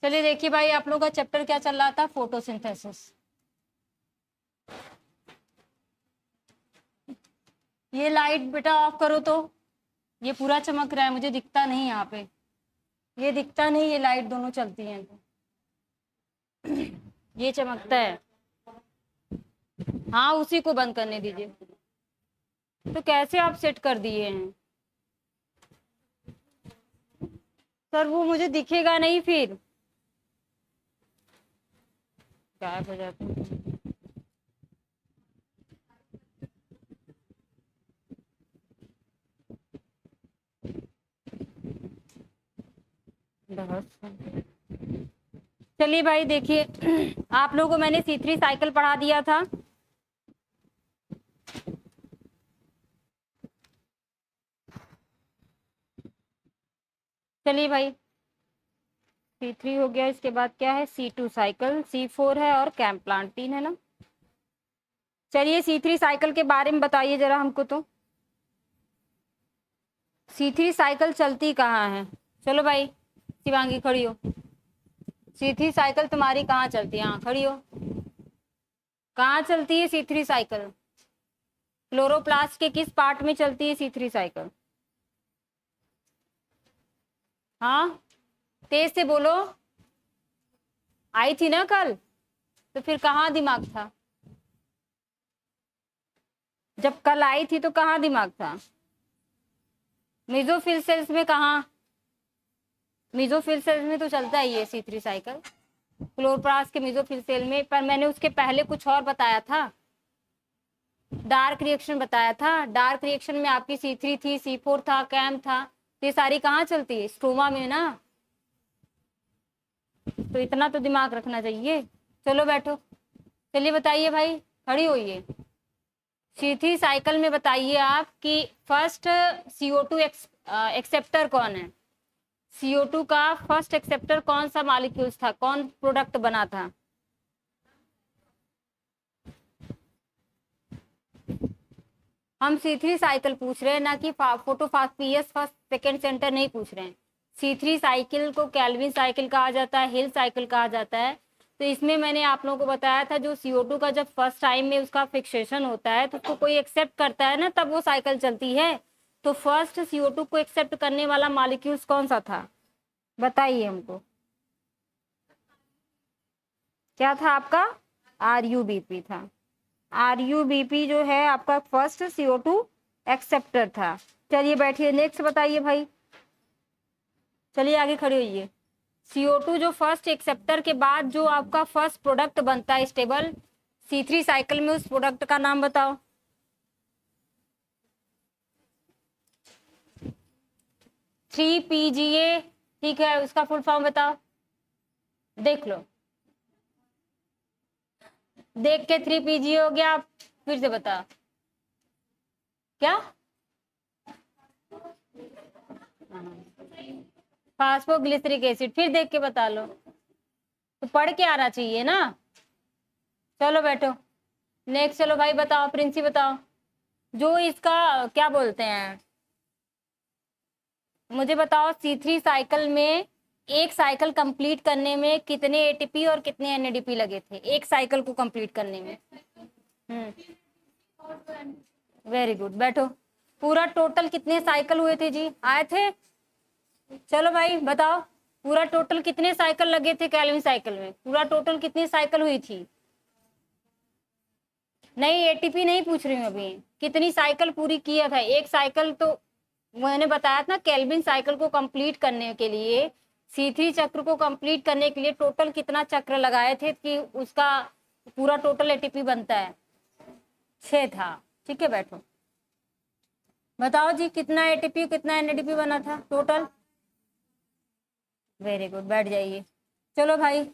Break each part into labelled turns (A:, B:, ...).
A: चलिए देखिए भाई, आप लोगों का चैप्टर क्या चल रहा था, फोटोसिंथेसिस। ये लाइट बेटा ऑफ करो तो। ये पूरा चमक रहा है, मुझे दिखता नहीं यहाँ पे, ये दिखता नहीं, ये लाइट दोनों चलती हैं तो ये चमकता है। हाँ उसी को बंद करने दीजिए। तो कैसे आप सेट कर दिए हैं सर? वो मुझे दिखेगा नहीं, फिर गायब हो जाता है। चलिए भाई देखिए, आप लोगों को मैंने C3 साइकिल पढ़ा दिया था। चलिए भाई, C3 हो गया, इसके बाद क्या है, C2 साइकिल, C4 है और कैंप प्लांट 3 है ना। चलिए C3 साइकिल के बारे में बताइए जरा हमको। तो C3 साइकिल चलती कहाँ है? चलो भाई शिवांगी खड़ी हो। C3 साइकिल तुम्हारी कहाँ चलती है? हाँ खड़ी हो। कहाँ चलती है C3 साइकिल? क्लोरोप्लास्ट के किस पार्ट में चलती है C3 साइकिल? हाँ तेज से बोलो। आई थी ना कल, तो फिर कहाँ दिमाग था? जब कल आई थी तो कहाँ दिमाग था? मेसोफिल सेल्स में कहाँ? मेसोफिल सेल्स में तो चलता ही है C3 साइकिल, क्लोरोप्लास्ट के मेसोफिल सेल में। पर मैंने उसके पहले कुछ और बताया था, डार्क रिएक्शन बताया था। डार्क रिएक्शन में आपकी C3 थी, C4 था, कैम था। तो ये सारी कहाँ चलती है? स्ट्रोमा में ना। तो इतना तो दिमाग रखना चाहिए। चलो बैठो। चलिए बताइए भाई, खड़ी होइए। C3 साइकिल में बताइए आप कि फर्स्ट CO2 एक्सेप्टर कौन है? CO2 का फर्स्ट एक्सेप्टर कौन सा मॉलिक्यूल्स था, कौन प्रोडक्ट बना था? हम C3 साइकिल पूछ रहे हैं ना कि फोटोफॉस्फेसिस फर्स्ट सेकेंड सेंटर नहीं पूछ रहे हैं। C3 साइकिल को कैल्विन साइकिल कहा जाता है, हिल साइकिल कहा जाता है। तो इसमें मैंने आप लोगों को बताया था, जो CO2 का जब फर्स्ट टाइम में उसका फिक्सेशन होता है तो उसको कोई एक्सेप्ट करता है ना, तब वो साइकिल चलती है। तो फर्स्ट CO2 को एक्सेप्ट करने वाला मॉलिक्यूल्स कौन सा था, बताइए हमको। क्या था आपका? RuBp था। RuBp जो है आपका फर्स्ट CO2 एक्सेप्टर था। चलिए बैठिए, नेक्स्ट बताइए भाई। चलिए आगे खड़े होइए। CO2 जो फर्स्ट एक्सेप्टर के बाद जो आपका फर्स्ट प्रोडक्ट बनता है स्टेबल C3 साइकिल में, उस प्रोडक्ट का नाम बताओ। 3PGA, ठीक है, उसका फुल फॉर्म बताओ। देख लो, देख के 3PGA हो गया, फिर से बता। क्या? फास्फोग्लिसरिक एसिड, फिर देख के बता लो। तो पढ़ के आना चाहिए ना। चलो बैठो, नेक्स्ट। चलो भाई बताओ, प्रिंसी बताओ, जो इसका क्या बोलते हैं, मुझे बताओ C3 साइकिल में एक साइकिल कंप्लीट करने में कितने ATP और कितने NADP लगे थे, एक साइकिल को कंप्लीट करने में? वेरी गुड, बैठो। पूरा टोटल कितने साइकिल हुए थे जी, आए थे? चलो भाई बताओ, पूरा टोटल कितने साइकिल लगे थे कैल्विन साइकिल में? पूरा टोटल कितनी साइकिल हुई थी? नहीं ATP नहीं पूछ रही हूँ अभी, कितनी साइकिल पूरी किया था? एक साइकिल तो मैंने बताया था, केल्विन साइकिल को कंप्लीट करने के लिए, C3 चक्र को कंप्लीट करने के लिए टोटल कितना चक्र लगाए थे कि उसका पूरा टोटल ATP बनता है? 6 था। ठीक है बैठो, बताओ जी कितना ATP कितना NADP बना था टोटल? वेरी गुड, बैठ जाइए। चलो भाई,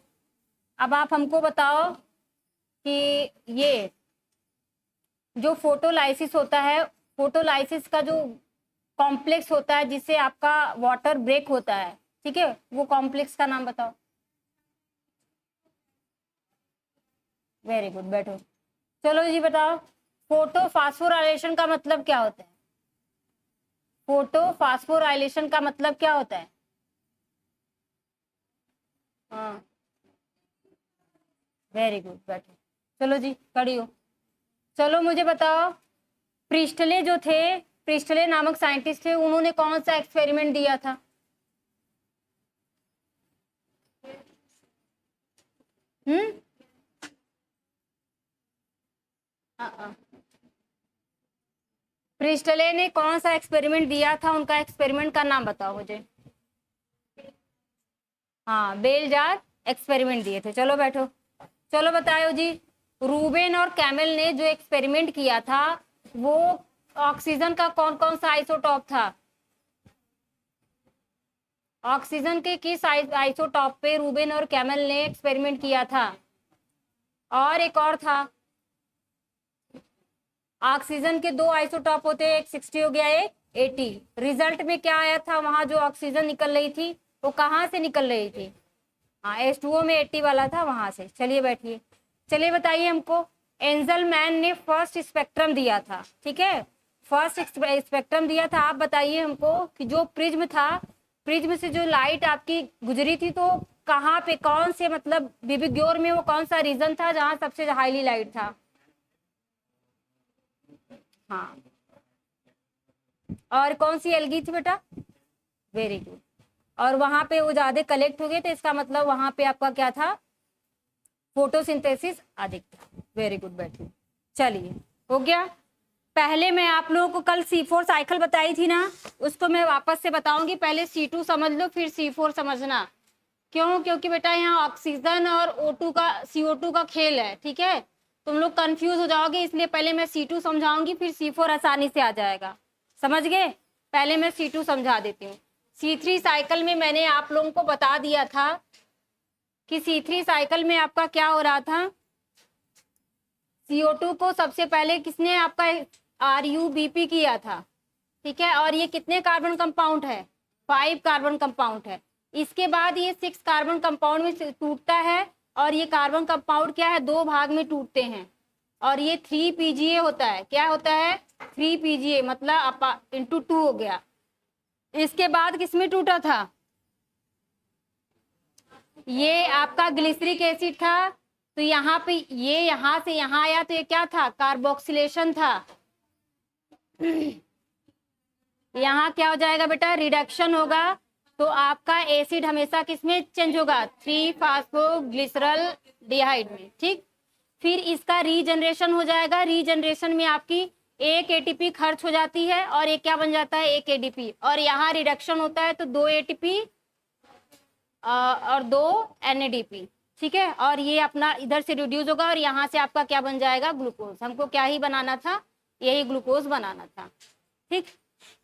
A: अब आप हमको बताओ कि ये जो फोटोलाइसिस होता है, फोटोलाइसिस का जो कॉम्प्लेक्स होता है जिससे आपका वाटर ब्रेक होता है, ठीक है, वो कॉम्प्लेक्स का नाम बताओ। वेरी गुड, बैठो। चलो जी बताओ, फोटो फास्फोराइलेशन का मतलब क्या होता है? फोटो फास्फोराइलेशन का मतलब क्या होता है? वेरी गुड, बैठो। चलो जी, खड़ी हो। चलो मुझे बताओ, प्रिस्टले जो थे, प्रिस्टले नामक साइंटिस्ट थे, उन्होंने कौन सा एक्सपेरिमेंट दिया था? हम्म प्रिस्टले ने कौन सा एक्सपेरिमेंट दिया था? उनका एक्सपेरिमेंट का नाम बताओ मुझे। हाँ, बेल जार एक्सपेरिमेंट दिए थे। चलो बैठो। चलो बताओ जी, रूबेन और कैमल ने जो एक्सपेरिमेंट किया था वो ऑक्सीजन का कौन कौन सा आइसोटॉप था? ऑक्सीजन के किस आइसोटॉप पे रूबेन और कैमल ने एक्सपेरिमेंट किया था? और एक और था, ऑक्सीजन के दो आइसोटॉप होते हैं, एक 60 हो गया, एक 80। रिजल्ट में क्या आया था? वहां जो ऑक्सीजन निकल रही थी वो कहाँ से निकल रही थी? हाँ, H2O में 80 वाला था, वहां से। चलिए बैठिए। चलिए बताइए हमको, एंजल मैन ने फर्स्ट स्पेक्ट्रम दिया था, ठीक है, फर्स्ट स्पेक्ट्रम दिया था। आप बताइए हमको कि जो प्रिज्म था, प्रिज्म से जो लाइट आपकी गुजरी थी, तो कहाँ पे, कौन से मतलब विबग्योर में वो कौन सा रीजन था जहां सबसे हाईली लाइट था? हाँ, और कौन सी एल्गी थी बेटा? Very good. और वहां पे वो ज्यादा कलेक्ट हो गए, तो इसका मतलब वहां पे आपका क्या था? फोटोसिंथेसिस अधिक था। वेरी गुड, बैठिए। चलिए, हो गया। पहले मैं आप लोगों को कल C4 साइकिल बताई थी ना, उसको मैं वापस से बताऊंगी। पहले C2 समझ लो, फिर C4 समझना। क्यों? क्योंकि बेटा यहाँ ऑक्सीजन और O2 का, CO2 का खेल है, ठीक है, तुम लोग कंफ्यूज हो जाओगे, इसलिए पहले मैं C2 समझाऊंगी, फिर C4 आसानी से आ जाएगा। समझ गए? पहले मैं C2 समझा देती हूँ। C3 साइकिल में मैंने आप लोगों को बता दिया था कि C3 साइकिल में आपका क्या हो रहा था। CO2 को सबसे पहले किसने आपका RUBP किया था, ठीक है, और ये कितने कार्बन कंपाउंड है? 5 कार्बन कंपाउंड है। इसके बाद ये 6 कार्बन कंपाउंड में टूटता है, और ये कार्बन कंपाउंड क्या है, 2 भाग में टूटते हैं, और ये 3 PGA होता है। क्या होता है? 3 PGA, मतलब इंटू 2 हो गया। इसके बाद किसमें टूटा था? ये आपका ग्लिसरिक एसिड था, तो यहाँ पे ये यहाँ से यहाँ आया, तो ये क्या था? कार्बोक्सिलेशन था। यहाँ क्या हो जाएगा बेटा? रिडक्शन होगा। तो आपका एसिड हमेशा किसमें चेंज होगा? 3 फास्फोग्लिसरल डिहाइड में, ठीक। फिर इसका रीजनरेशन हो जाएगा। रीजनरेशन में आपकी एक ATP खर्च हो जाती है, और एक क्या बन जाता है? एक ADP। और यहाँ रिडक्शन होता है, तो 2 ATP और 2 NADP, ठीक है, और ये अपना इधर से रिड्यूस होगा, और यहाँ से आपका क्या बन जाएगा? ग्लूकोज। हमको क्या ही बनाना था? यही ग्लूकोज बनाना था, ठीक।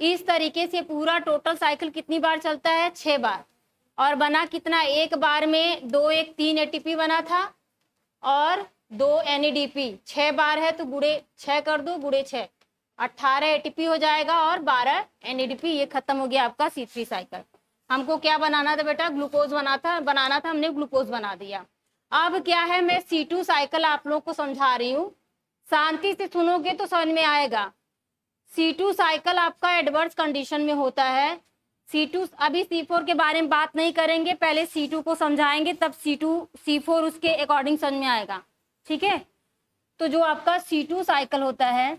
A: इस तरीके से पूरा टोटल साइकिल कितनी बार चलता है? 6 बार। और बना कितना? एक बार में 2 1 3 ATP बना था, और 2 NADP। 6 बार है तो गुड़े 6 कर दो, गुड़े 6, 18 ATP हो जाएगा, और 12 NADP। ये खत्म हो गया आपका C3 साइकिल। हमको क्या बनाना था बेटा? ग्लूकोज बनाना था, हमने ग्लूकोज बना दिया। अब क्या है, मैं C2 साइकिल आप लोग को समझा रही हूँ, शांति से सुनोगे तो समझ में आएगा। C2 साइकिल आपका एडवर्स कंडीशन में होता है। C2, अभी C4 के बारे में बात नहीं करेंगे, पहले C2 को समझाएंगे, तब C4 उसके अकॉर्डिंग समझ में आएगा, ठीक है। तो जो आपका C2 साइकिल होता है,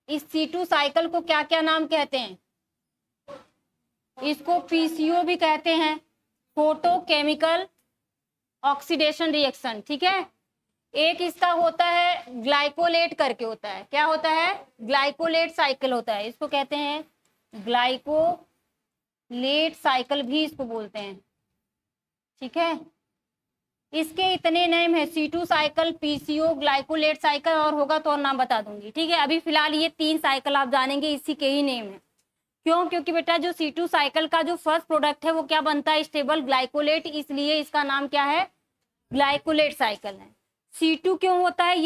A: इस C2 साइकिल को क्या क्या नाम कहते हैं? इसको PCO भी कहते हैं, फोटोकेमिकल ऑक्सीडेशन रिएक्शन, ठीक है। एक इसका होता है ग्लाइकोलेट करके होता है। क्या होता है? ग्लाइकोलेट साइकिल होता है, इसको कहते हैं ग्लाइकोलेट साइकिल भी इसको बोलते हैं, ठीक है। इसके इतने नेम है, C2 cycle, PCO, glycolate cycle, और होगा तो और नाम बता दूंगी, ठीक है। अभी फिलहाल ये 3 साइकिल आप जानेंगे, इसी के ही नेम है। क्यों? क्योंकि बेटा जो C2 साइकिल का जो फर्स्ट प्रोडक्ट है वो क्या बनता है? स्टेबल ग्लाइकोलेट, इसलिए इसका नाम क्या है? ग्लाइकोलेट साइकिल है। C2 क्यों होता है?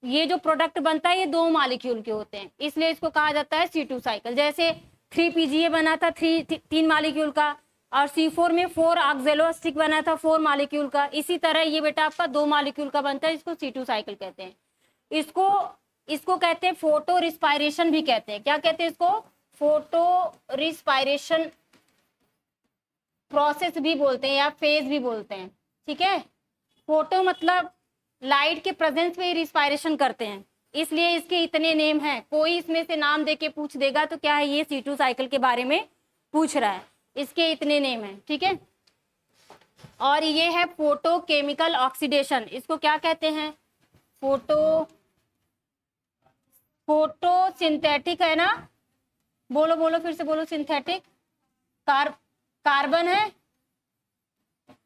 A: ये जो प्रोडक्ट बनता है, ये 2 मॉलिक्यूल के होते हैं, इसलिए इसको कहा जाता है C2 साइकिल। जैसे 3 PGA बना था 3 मॉलिक्यूल का, और C4 में 4 ऑक्सैलो बना था 4 मॉलिक्यूल का। इसी तरह ये बेटा आपका 2 मॉलिक्यूल का बनता है, इसको C2 साइकिल कहते हैं। इसको कहते हैं फोटो रिस्पायरेशन भी कहते हैं। क्या कहते हैं इसको? फोटो रिस्पायरेशन प्रोसेस भी बोलते हैं, या फेज भी बोलते हैं, ठीक है। फोटो मतलब लाइट के प्रेजेंस में ही रिस्पायरेशन करते हैं, इसलिए इसके इतने नेम हैं। कोई इसमें से नाम देके पूछ देगा तो क्या है, ये C2 साइकिल के बारे में पूछ रहा है, इसके इतने नेम हैं, ठीक है। और ये है फोटो केमिकल ऑक्सीडेशन, इसको क्या कहते हैं, फोटो सिंथेटिक है ना, बोलो बोलो फिर से बोलो, सिंथेटिक कार्बन है,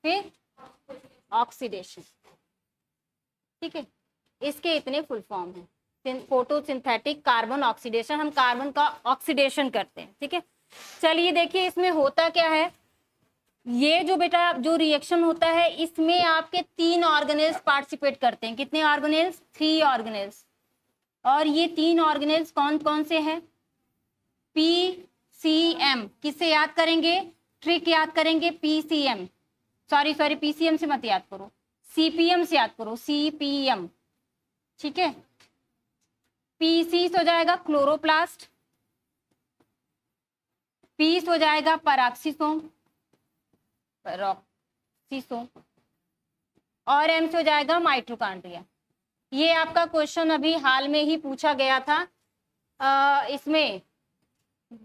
A: फिर ऑक्सीडेशन, ठीक है। इसके इतने फुल फॉर्म हैं, फोटो सिंथेटिक कार्बन ऑक्सीडेशन, हम कार्बन का ऑक्सीडेशन करते हैं, ठीक है। चलिए देखिए इसमें होता क्या है, ये जो बेटा जो रिएक्शन होता है इसमें आपके 3 ऑर्गेनेल्स पार्टिसिपेट करते हैं। कितने ऑर्गेनेल्स, 3 ऑर्गेनेल्स। और ये 3 ऑर्गेनेल्स कौन कौन से हैं, PCM, किससे याद करेंगे, ट्रिक याद करेंगे, PCM, सॉरी PCM से मत याद करो, CPM से याद करो, CPM, ठीक है। PC हो जाएगा क्लोरोप्लास्ट, P हो जाएगा पैराक्सीसोम, और M हो जाएगा माइटोकॉन्ड्रिया। ये आपका क्वेश्चन अभी हाल में ही पूछा गया था, इसमें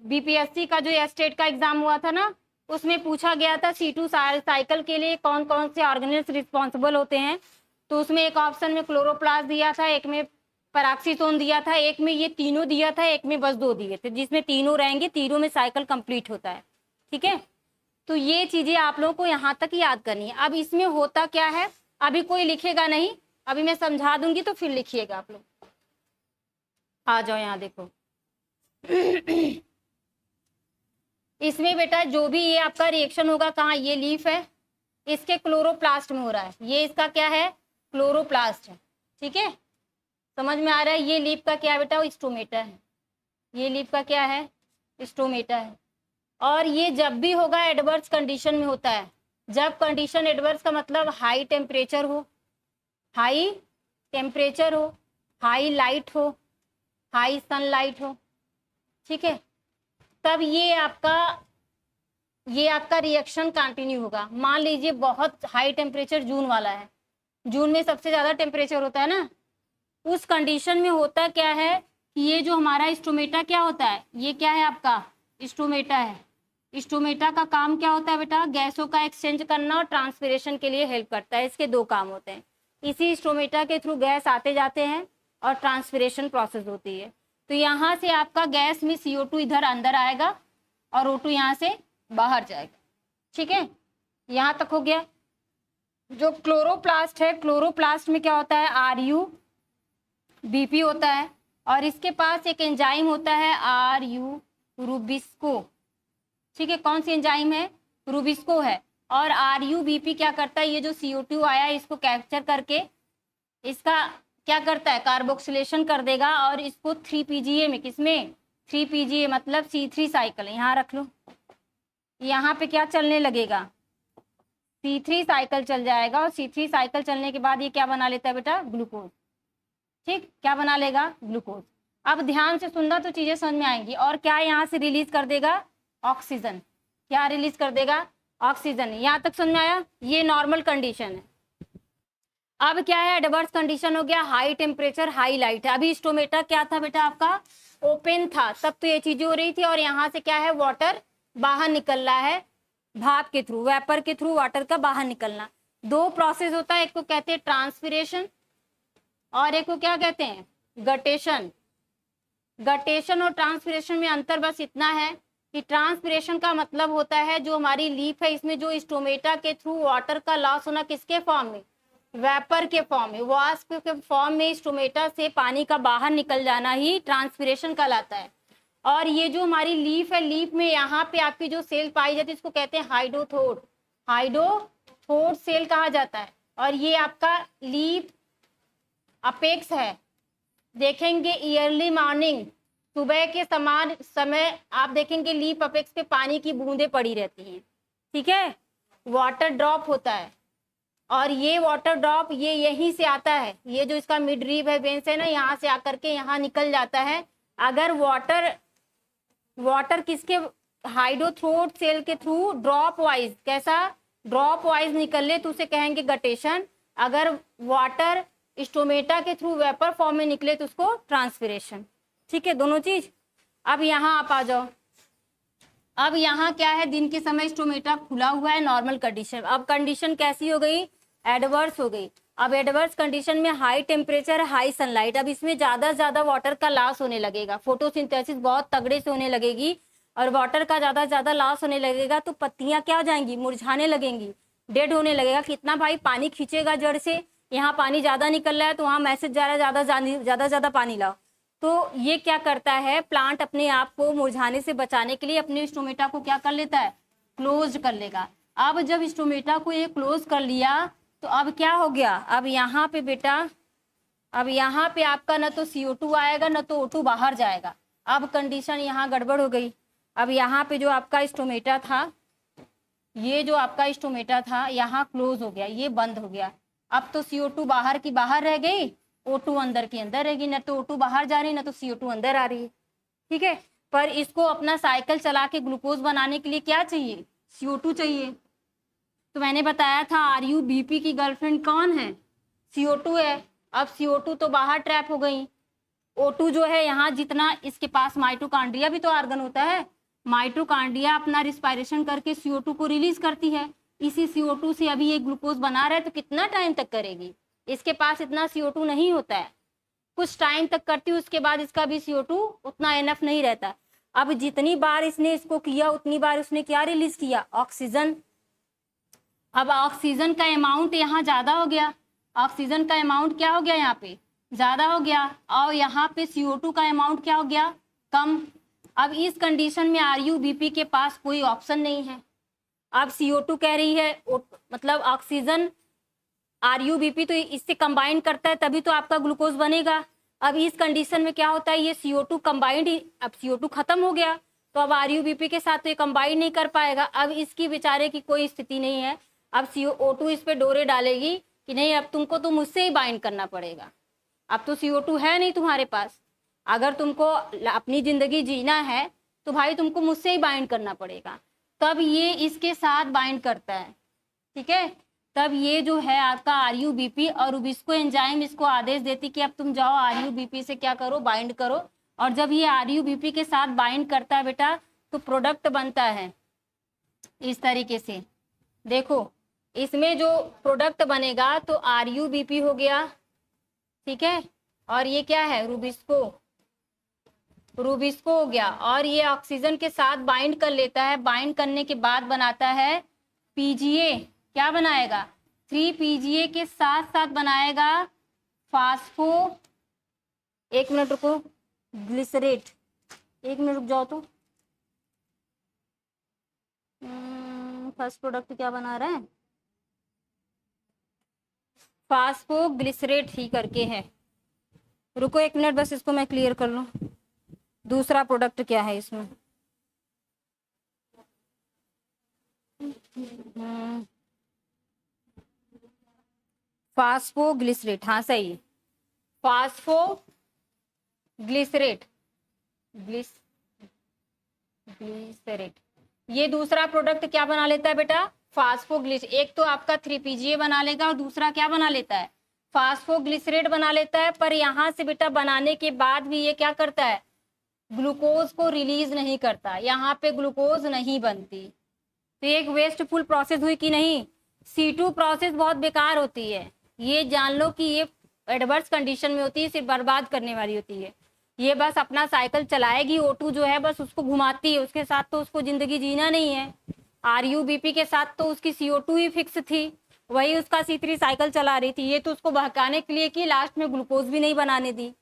A: BPSC का जो एस्टेट का एग्जाम हुआ था ना, उसमें पूछा गया था C2 साइकिल के लिए कौन कौन से ऑर्गेनेल्स रिस्पॉन्सिबल होते हैं। तो उसमें एक ऑप्शन में क्लोरोप्लास्ट दिया था, एक में पैराक्सीटोन दिया था, एक में ये तीनों दिया था, एक में बस 2 दिए थे। जिसमें तीनों रहेंगे, तीनों में साइकिल कंप्लीट होता है, ठीक है। तो ये चीजें आप लोगों को यहाँ तक याद करनी है। अब इसमें होता क्या है, अभी कोई लिखेगा नहीं, अभी मैं समझा दूंगी तो फिर लिखिएगा आप लोग। आ जाओ यहाँ देखो इसमें बेटा जो भी ये आपका रिएक्शन होगा, कहाँ, ये लीफ है, इसके क्लोरोप्लास्ट में हो रहा है, ये इसका क्या है, क्लोरोप्लास्ट है, ठीक है, समझ में आ रहा है। ये लीफ का क्या है बेटा, स्टोमेटा है, ये लीफ का क्या है, स्टोमेटा है। और ये जब भी होगा एडवर्स कंडीशन में होता है, जब कंडीशन एडवर्स का मतलब हाई टेम्परेचर हो, हाई टेम्परेचर हो, हाई लाइट हो, हाई सनलाइट हो, ठीक है, तब ये आपका रिएक्शन कंटिन्यू होगा। मान लीजिए बहुत हाई टेम्परेचर जून वाला है, जून में सबसे ज्यादा टेम्परेचर होता है ना, उस कंडीशन में होता क्या है कि ये जो हमारा स्टोमेटा क्या होता है, ये क्या है आपका स्टोमेटा है। स्टोमेटा का काम क्या होता है बेटा, गैसों का एक्सचेंज करना और ट्रांसपिरेशन के लिए हेल्प करता है। इसके 2 काम होते हैं, इसी स्टोमेटा के थ्रू गैस आते जाते हैं और ट्रांसपिरेशन प्रोसेस होती है। तो यहाँ से आपका गैस में CO2 इधर अंदर आएगा और O2 यहाँ से बाहर जाएगा, ठीक है, यहाँ तक हो गया। जो क्लोरोप्लास्ट है, क्लोरोप्लास्ट में क्या होता है, RUBP होता है, और इसके पास एक एंजाइम होता है रुबिस्को, ठीक है, कौन सी एंजाइम है, रुबिस्को है। और RUBP क्या करता है, ये जो CO2 आया इसको कैप्चर करके इसका क्या करता है, कार्बोक्सिलेशन कर देगा और इसको 3PGA में, किसमें, 3PGA मतलब C3 साइकिल, यहाँ रख लो, यहाँ पे क्या चलने लगेगा, C3 साइकिल चल जाएगा। और C3 साइकिल चलने के बाद ये क्या बना लेता है बेटा, ग्लूकोज, ठीक, क्या बना लेगा, ग्लूकोज। अब ध्यान से सुनना तो चीजें समझ में आएंगी। और क्या यहाँ से रिलीज कर देगा, ऑक्सीजन, क्या रिलीज कर देगा, ऑक्सीजन। यहाँ तक समझ में आया, ये नॉर्मल कंडीशन है। अब क्या है, एडवर्स कंडीशन हो गया, हाई टेम्परेचर हाई लाइट है। अभी स्टोमेटा क्या था बेटा आपका, ओपन था, तब तो ये चीजें हो रही थी। और यहाँ से क्या है, वाटर बाहर निकल रहा है, भाप के थ्रू, वेपर के थ्रू वाटर का बाहर निकलना। 2 प्रोसेस होता है, एक को कहते हैं ट्रांसपिरेशन और एक को क्या कहते हैं, गटेशन। गटेशन और ट्रांसपिरेशन में अंतर बस इतना है कि ट्रांसपिरेशन का मतलब होता है जो हमारी लीफ है इसमें जो स्टोमेटा के थ्रू वाटर का लॉस होना, किसके फॉर्म में, वेपर के फॉर्म में, वाष्प के फॉर्म में स्टोमेटा से पानी का बाहर निकल जाना ही ट्रांसपिरेशन कहलाता है। और ये जो हमारी लीफ है, लीफ में यहाँ पे आपकी जो सेल पाई जाती है इसको कहते हैं हाइडोथोड, हाइडोथोड सेल कहा जाता है। और ये आपका लीफ अपेक्स है, देखेंगे ईयरली मॉर्निंग, सुबह के समान समय आप देखेंगे लीफ अपेक्स पे पानी की बूंदें पड़ी रहती हैं, ठीक है, वाटर ड्रॉप होता है। और ये वाटर ड्रॉप ये यहीं से आता है, ये जो इसका मिड रीब है, वेंस है ना, यहाँ से आकर के यहाँ निकल जाता है। अगर वाटर किसके, हाइडोथोड सेल के थ्रू ड्रॉप वाइज, कैसा, ड्रॉप वाइज निकल ले तो उसे कहेंगे गटेशन। अगर वाटर स्टोमेटा के थ्रू वेपर फॉर्म में निकले तो उसको ट्रांसपिरेशन। ठीक है, दोनों चीज। अब यहाँ आप आ जाओ। अब यहाँ क्या है, दिन के समय स्टोमेटा खुला हुआ है, नॉर्मल कंडीशन। अब कंडीशन कैसी हो गई, एडवर्स हो गई। अब एडवर्स कंडीशन में हाई टेम्परेचर, हाई सनलाइट, अब इसमें ज्यादा वाटर का लॉस होने लगेगा, फोटोसिंथेसिस बहुत तगड़े से होने लगेगी और वाटर का ज्यादा लॉस होने लगेगा तो पत्तियां क्या हो जाएंगी, मुरझाने लगेंगी, डेड होने लगेगा। कितना भाई पानी खींचेगा जड़ से, यहाँ पानी ज्यादा निकल रहा है तो वहाँ मैसेज जा रहा है ज्यादा पानी लाओ। तो ये क्या करता है, प्लांट अपने आप को मुरझाने से बचाने के लिए अपने स्टोमेटा को क्या कर लेता है, क्लोज कर लेगा। अब जब स्टोमेटा को ये क्लोज कर लिया तो अब क्या हो गया, अब यहाँ पे बेटा, अब यहाँ पे आपका ना तो CO2 आएगा ना तो O2 बाहर जाएगा। अब कंडीशन यहाँ गड़बड़ हो गई। अब यहाँ पे जो आपका स्टोमेटा था, ये जो आपका स्टोमेटा था यहाँ क्लोज हो गया, ये बंद हो गया। अब तो CO2 बाहर की बाहर रह गई, O2 अंदर की अंदर रहेगी, ना तो O2 बाहर जा रही ना तो CO2 अंदर आ रही है। ठीक है, पर इसको अपना साइकिल चला के ग्लूकोज बनाने के लिए क्या चाहिए, CO2 चाहिए। तो मैंने बताया था RUBP की गर्लफ्रेंड कौन है, CO2 है। अब CO2 तो बाहर ट्रैप हो गई, O2 जो है यहाँ जितना इसके पास, माइटोकॉन्ड्रिया भी तो ऑर्गन होता है, माइटोकॉन्ड्रिया अपना रिस्पायरेशन करके CO2 को रिलीज करती है। इसी CO2 से अभी ये ग्लूकोज बना रहा है तो कितना टाइम तक करेगी, इसके पास इतना CO2 नहीं होता है, कुछ टाइम तक करती है, उसके बाद इसका भी CO2 उतना एनफ नहीं रहता। अब जितनी बार इसने इसको किया उतनी बार उसने क्या रिलीज किया, ऑक्सीजन। अब ऑक्सीजन का अमाउंट यहाँ ज्यादा हो गया, ऑक्सीजन का अमाउंट क्या हो गया, यहाँ पे ज्यादा हो गया, और यहाँ पे CO2 का अमाउंट क्या हो गया, कम। अब इस कंडीशन में RUBP के पास कोई ऑप्शन नहीं है। अब CO2 कह रही है, मतलब ऑक्सीजन RUBP तो इससे कंबाइन करता है तभी तो आपका ग्लूकोज बनेगा। अब इस कंडीशन में क्या होता है, ये CO2 कंबाइंड, अब CO2 खत्म हो गया तो अब RUBP के साथ तो ये कंबाइन नहीं कर पाएगा। अब इसकी बेचारे की कोई स्थिति नहीं है, अब CO2 इस पे डोरे डालेगी कि नहीं अब तुमको तो मुझसे ही बाइंड करना पड़ेगा, अब तो CO2 है नहीं तुम्हारे पास, अगर तुमको अपनी जिंदगी जीना है तो भाई तुमको मुझसे ही बाइंड करना पड़ेगा। तब ये इसके साथ बाइंड करता है। ठीक है, तब ये जो है आपका RUBP और रुबिस्को एंजाइम इसको आदेश देती कि अब तुम जाओ RUBP से क्या करो, बाइंड करो। और जब ये RUBP के साथ बाइंड करता है बेटा तो प्रोडक्ट बनता है इस तरीके से। देखो इसमें जो प्रोडक्ट बनेगा तो RUBP हो गया, ठीक है, और ये क्या है, रुबिस्को हो गया, और ये ऑक्सीजन के साथ बाइंड कर लेता है। बाइंड करने के बाद बनाता है PGA, क्या बनाएगा, 3 PGA के साथ साथ बनाएगा फास्फो, एक मिनट रुको, ग्लिसरेट, एक मिनट रुक जाओ तो, फर्स्ट प्रोडक्ट क्या बना रहा है, फास्फो ग्लिसरेट ही करके है। रुको एक मिनट बस, इसको मैं क्लियर कर लूं, दूसरा प्रोडक्ट क्या है इसमें। फास्फो ग्लिसरेट, हाँ सही है, फास्फो ग्लिसरेट, ग्लिसरेट, ये दूसरा प्रोडक्ट क्या बना लेता है बेटा, फास्फोग्लिस। एक तो आपका 3 PGA बना लेगा और दूसरा क्या बना लेता है, फास्फोग्लिसरेट बना लेता है। पर यहाँ से बेटा बनाने के बाद भी ये क्या करता है, ग्लूकोज को रिलीज नहीं करता, यहाँ पे ग्लूकोज नहीं बनती। तो एक वेस्टफुल प्रोसेस हुई कि नहीं। C2 प्रोसेस बहुत बेकार होती है, ये जान लो कि ये एडवर्स कंडीशन में होती है, सिर्फ बर्बाद करने वाली होती है। ये बस अपना साइकिल चलाएगी, O2 जो है बस उसको घुमाती है, उसके साथ तो उसको जिंदगी जीना नहीं है। RUBP के साथ तो उसकी CO2 ही फिक्स थी, वही उसका C3 साइकिल चला रही थी। ये तो उसको बहकाने के लिए कि लास्ट में ग्लूकोज भी नहीं बनाने दी।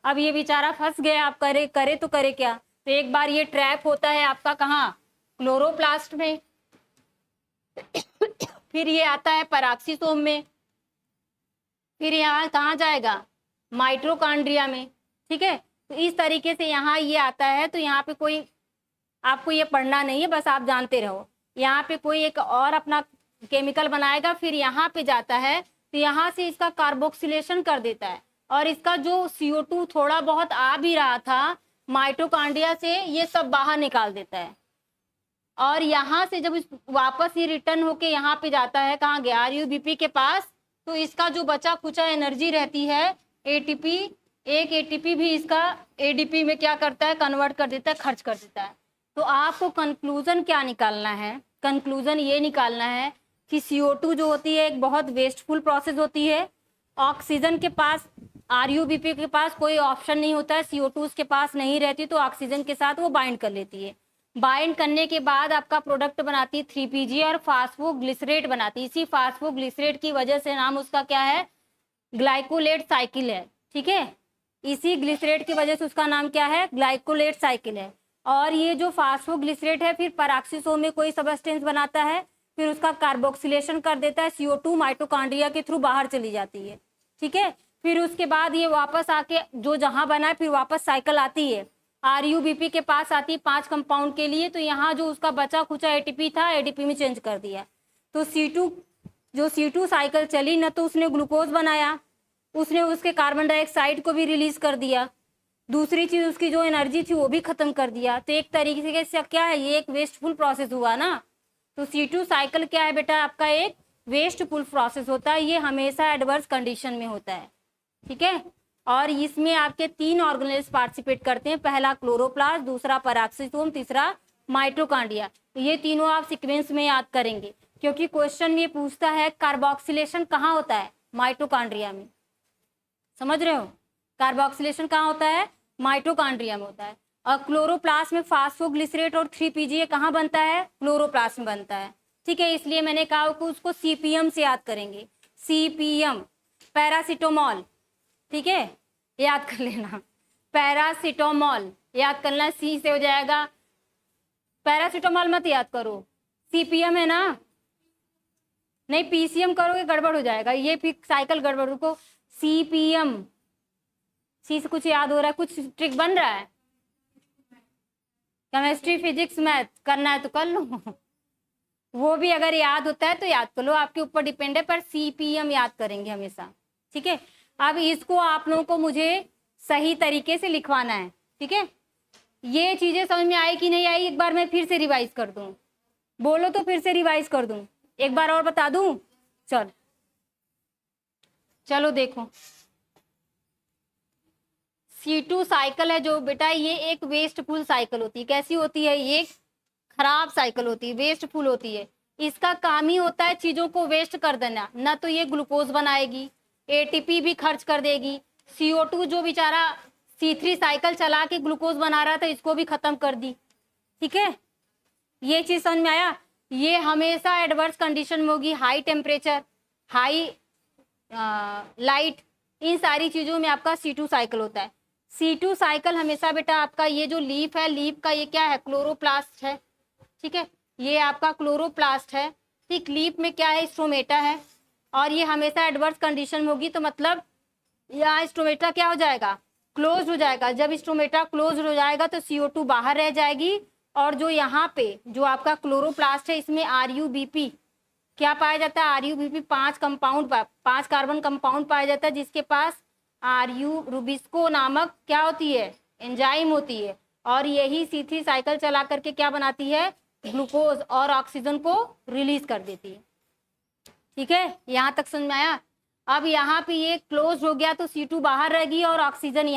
A: अब ये बेचारा फंस गया, आप करे तो करे क्या। तो एक बार ये ट्रैप होता है आपका कहाँ, क्लोरोप्लास्ट में, फिर ये आता है पैराक्सीसोम में, फिर यहाँ कहाँ जाएगा, माइटोकॉन्ड्रिया में। ठीक है, तो इस तरीके से यहाँ ये आता है। तो यहाँ पे कोई आपको ये पढ़ना नहीं है, बस आप जानते रहो। यहाँ पे कोई एक और अपना केमिकल बनाएगा, फिर यहाँ पे जाता है तो यहाँ से इसका कार्बोक्सिलेशन कर देता है, और इसका जो CO2 थोड़ा बहुत आ भी रहा था माइटोकॉन्ड्रिया से, ये सब बाहर निकाल देता है। और यहाँ से जब वापस ये रिटर्न होके यहाँ पे जाता है, कहाँ गया, RUBP के पास, तो इसका जो बचा खुचा एनर्जी रहती है एटीपी, एक एटीपी भी इसका एडीपी में क्या करता है, कन्वर्ट कर देता है, खर्च कर देता है। तो आपको कंक्लूजन क्या निकालना है, कंक्लूजन ये निकालना है कि CO2 जो होती है एक बहुत वेस्टफुल प्रोसेस होती है। ऑक्सीजन के पास, RUBP के पास कोई ऑप्शन नहीं होता है, CO2 उसके पास नहीं रहती तो ऑक्सीजन के साथ वो बाइंड कर लेती है। बाइंड करने के बाद आपका प्रोडक्ट बनाती है 3PG और फास्फोग्लिसरेट बनाती है। इसी फास्फोग्लिसरेट की वजह से नाम उसका क्या है, ग्लाइकोलेट साइकिल है। ठीक है, इसी ग्लिसरेट की वजह से उसका नाम क्या है, ग्लाइकोलेट साइकिल है। और ये जो फास्फोग्लिसरेट है फिर पैराक्सिसोम में कोई सबस्टेंस बनाता है, फिर उसका कार्बोक्सिलेशन कर देता है, CO2 माइटोकॉन्ड्रिया के थ्रू बाहर चली जाती है। ठीक है, फिर उसके बाद ये वापस आके जो जहां बना है फिर वापस साइकिल आती है, RUBP के पास आती है 5 कंपाउंड के लिए। तो यहाँ जो उसका बचा खुचा ATP था ADP में चेंज कर दिया। तो C2 साइकिल चली न, तो उसने ग्लूकोज बनाया, उसने उसके कार्बन डाइऑक्साइड को भी रिलीज कर दिया, दूसरी चीज उसकी जो एनर्जी थी वो भी खत्म कर दिया। तो एक तरीके से क्या है, ये एक वेस्टफुल प्रोसेस हुआ ना। तो C2 साइकिल क्या है बेटा, आपका एक वेस्टफुल प्रोसेस होता है, ये हमेशा एडवर्स कंडीशन में होता है। ठीक है, और इसमें आपके 3 ऑर्गेनेल्स पार्टिसिपेट करते हैं, पहला क्लोरोप्लास्ट, दूसरा पैराक्सिसोम, तीसरा माइटोकॉन्ड्रिया। ये तीनों आप सीक्वेंस में याद करेंगे, क्योंकि क्वेश्चन ये पूछता है कार्बोक्सिलेशन कहाँ होता है, माइटोकॉन्ड्रिया में। समझ रहे हो, कार्बोक्सिलेशन कहाँ होता है, माइटोकॉन्ड्रिया में होता है। और क्लोरोप्लास्ट में फास्फोग्लिसरेट और 3PGA कहाँ बनता है, क्लोरोप्लास्ट में बनता है। ठीक है, इसलिए मैंने कहा कि उसको CPM से याद करेंगे, CPM। पैरासिटामोल, ठीक है, याद कर लेना, पैरासिटामोल याद करना, C से हो जाएगा। पैरासिटामोल मत याद करो, CPM है ना, नहीं PCM करोगे गड़बड़ हो जाएगा, ये फिर साइकिल गड़बड़। रुको, CPM, C से कुछ याद हो रहा है, कुछ ट्रिक बन रहा है, केमिस्ट्री फिजिक्स मैथ करना है तो कर लो वो भी अगर याद होता है तो याद कर लो, आपके ऊपर डिपेंड है, पर CPM याद करेंगे हमेशा। ठीक है, अब इसको आप लोगों को मुझे सही तरीके से लिखवाना है। ठीक है, ये चीजें समझ में आई कि नहीं आई, एक बार मैं फिर से रिवाइज कर दूं, बोलो तो फिर से रिवाइज कर दूं, एक बार और बता दूं। चलो देखो, C2 साइकिल है जो बेटा, ये एक वेस्टफुल साइकिल होती है। कैसी होती है, ये खराब साइकिल होती है, वेस्टफुल होती है। इसका काम ही होता है चीजों को वेस्ट कर देना, ना तो ये ग्लूकोज बनाएगी, ATP भी खर्च कर देगी, CO2 जो बेचारा C3 साइकिल चला के ग्लूकोज बना रहा था इसको भी खत्म कर दी। ठीक है, ये चीज समझ में आया। ये हमेशा एडवर्स कंडीशन में होगी, हाई टेम्परेचर, हाई लाइट, इन सारी चीजों में आपका C2 साइकिल होता है। C2 साइकिल हमेशा बेटा आपका ये जो लीफ है, लीफ का ये क्या है, क्लोरोप्लास्ट है। ठीक है, ये आपका क्लोरोप्लास्ट है। ठीक, लीफ में क्या है, स्ट्रोमेटा है, और ये हमेशा एडवर्स कंडीशन में होगी। तो मतलब यहाँ स्ट्रोमेटा क्या हो जाएगा, क्लोज हो जाएगा। जब स्ट्रोमेटा क्लोज हो जाएगा तो CO2 बाहर रह जाएगी, और जो यहाँ पे जो आपका क्लोरोप्लास्ट है इसमें RUBP क्या पाया जाता है, RUBP 5 कंपाउंड, 5 कार्बन कंपाउंड पाया जाता है, जिसके पास रुबिस्को नामक क्या होती है, एंजाइम होती है, और यही C3 साइकिल चला करके क्या बनाती है, ग्लूकोज और ऑक्सीजन को रिलीज कर देती है। ठीक है, यहाँ तक समझ में आया। अब यहाँ पे ये क्लोज हो गया तो C2 बाहर रहेगी और ऑक्सीजन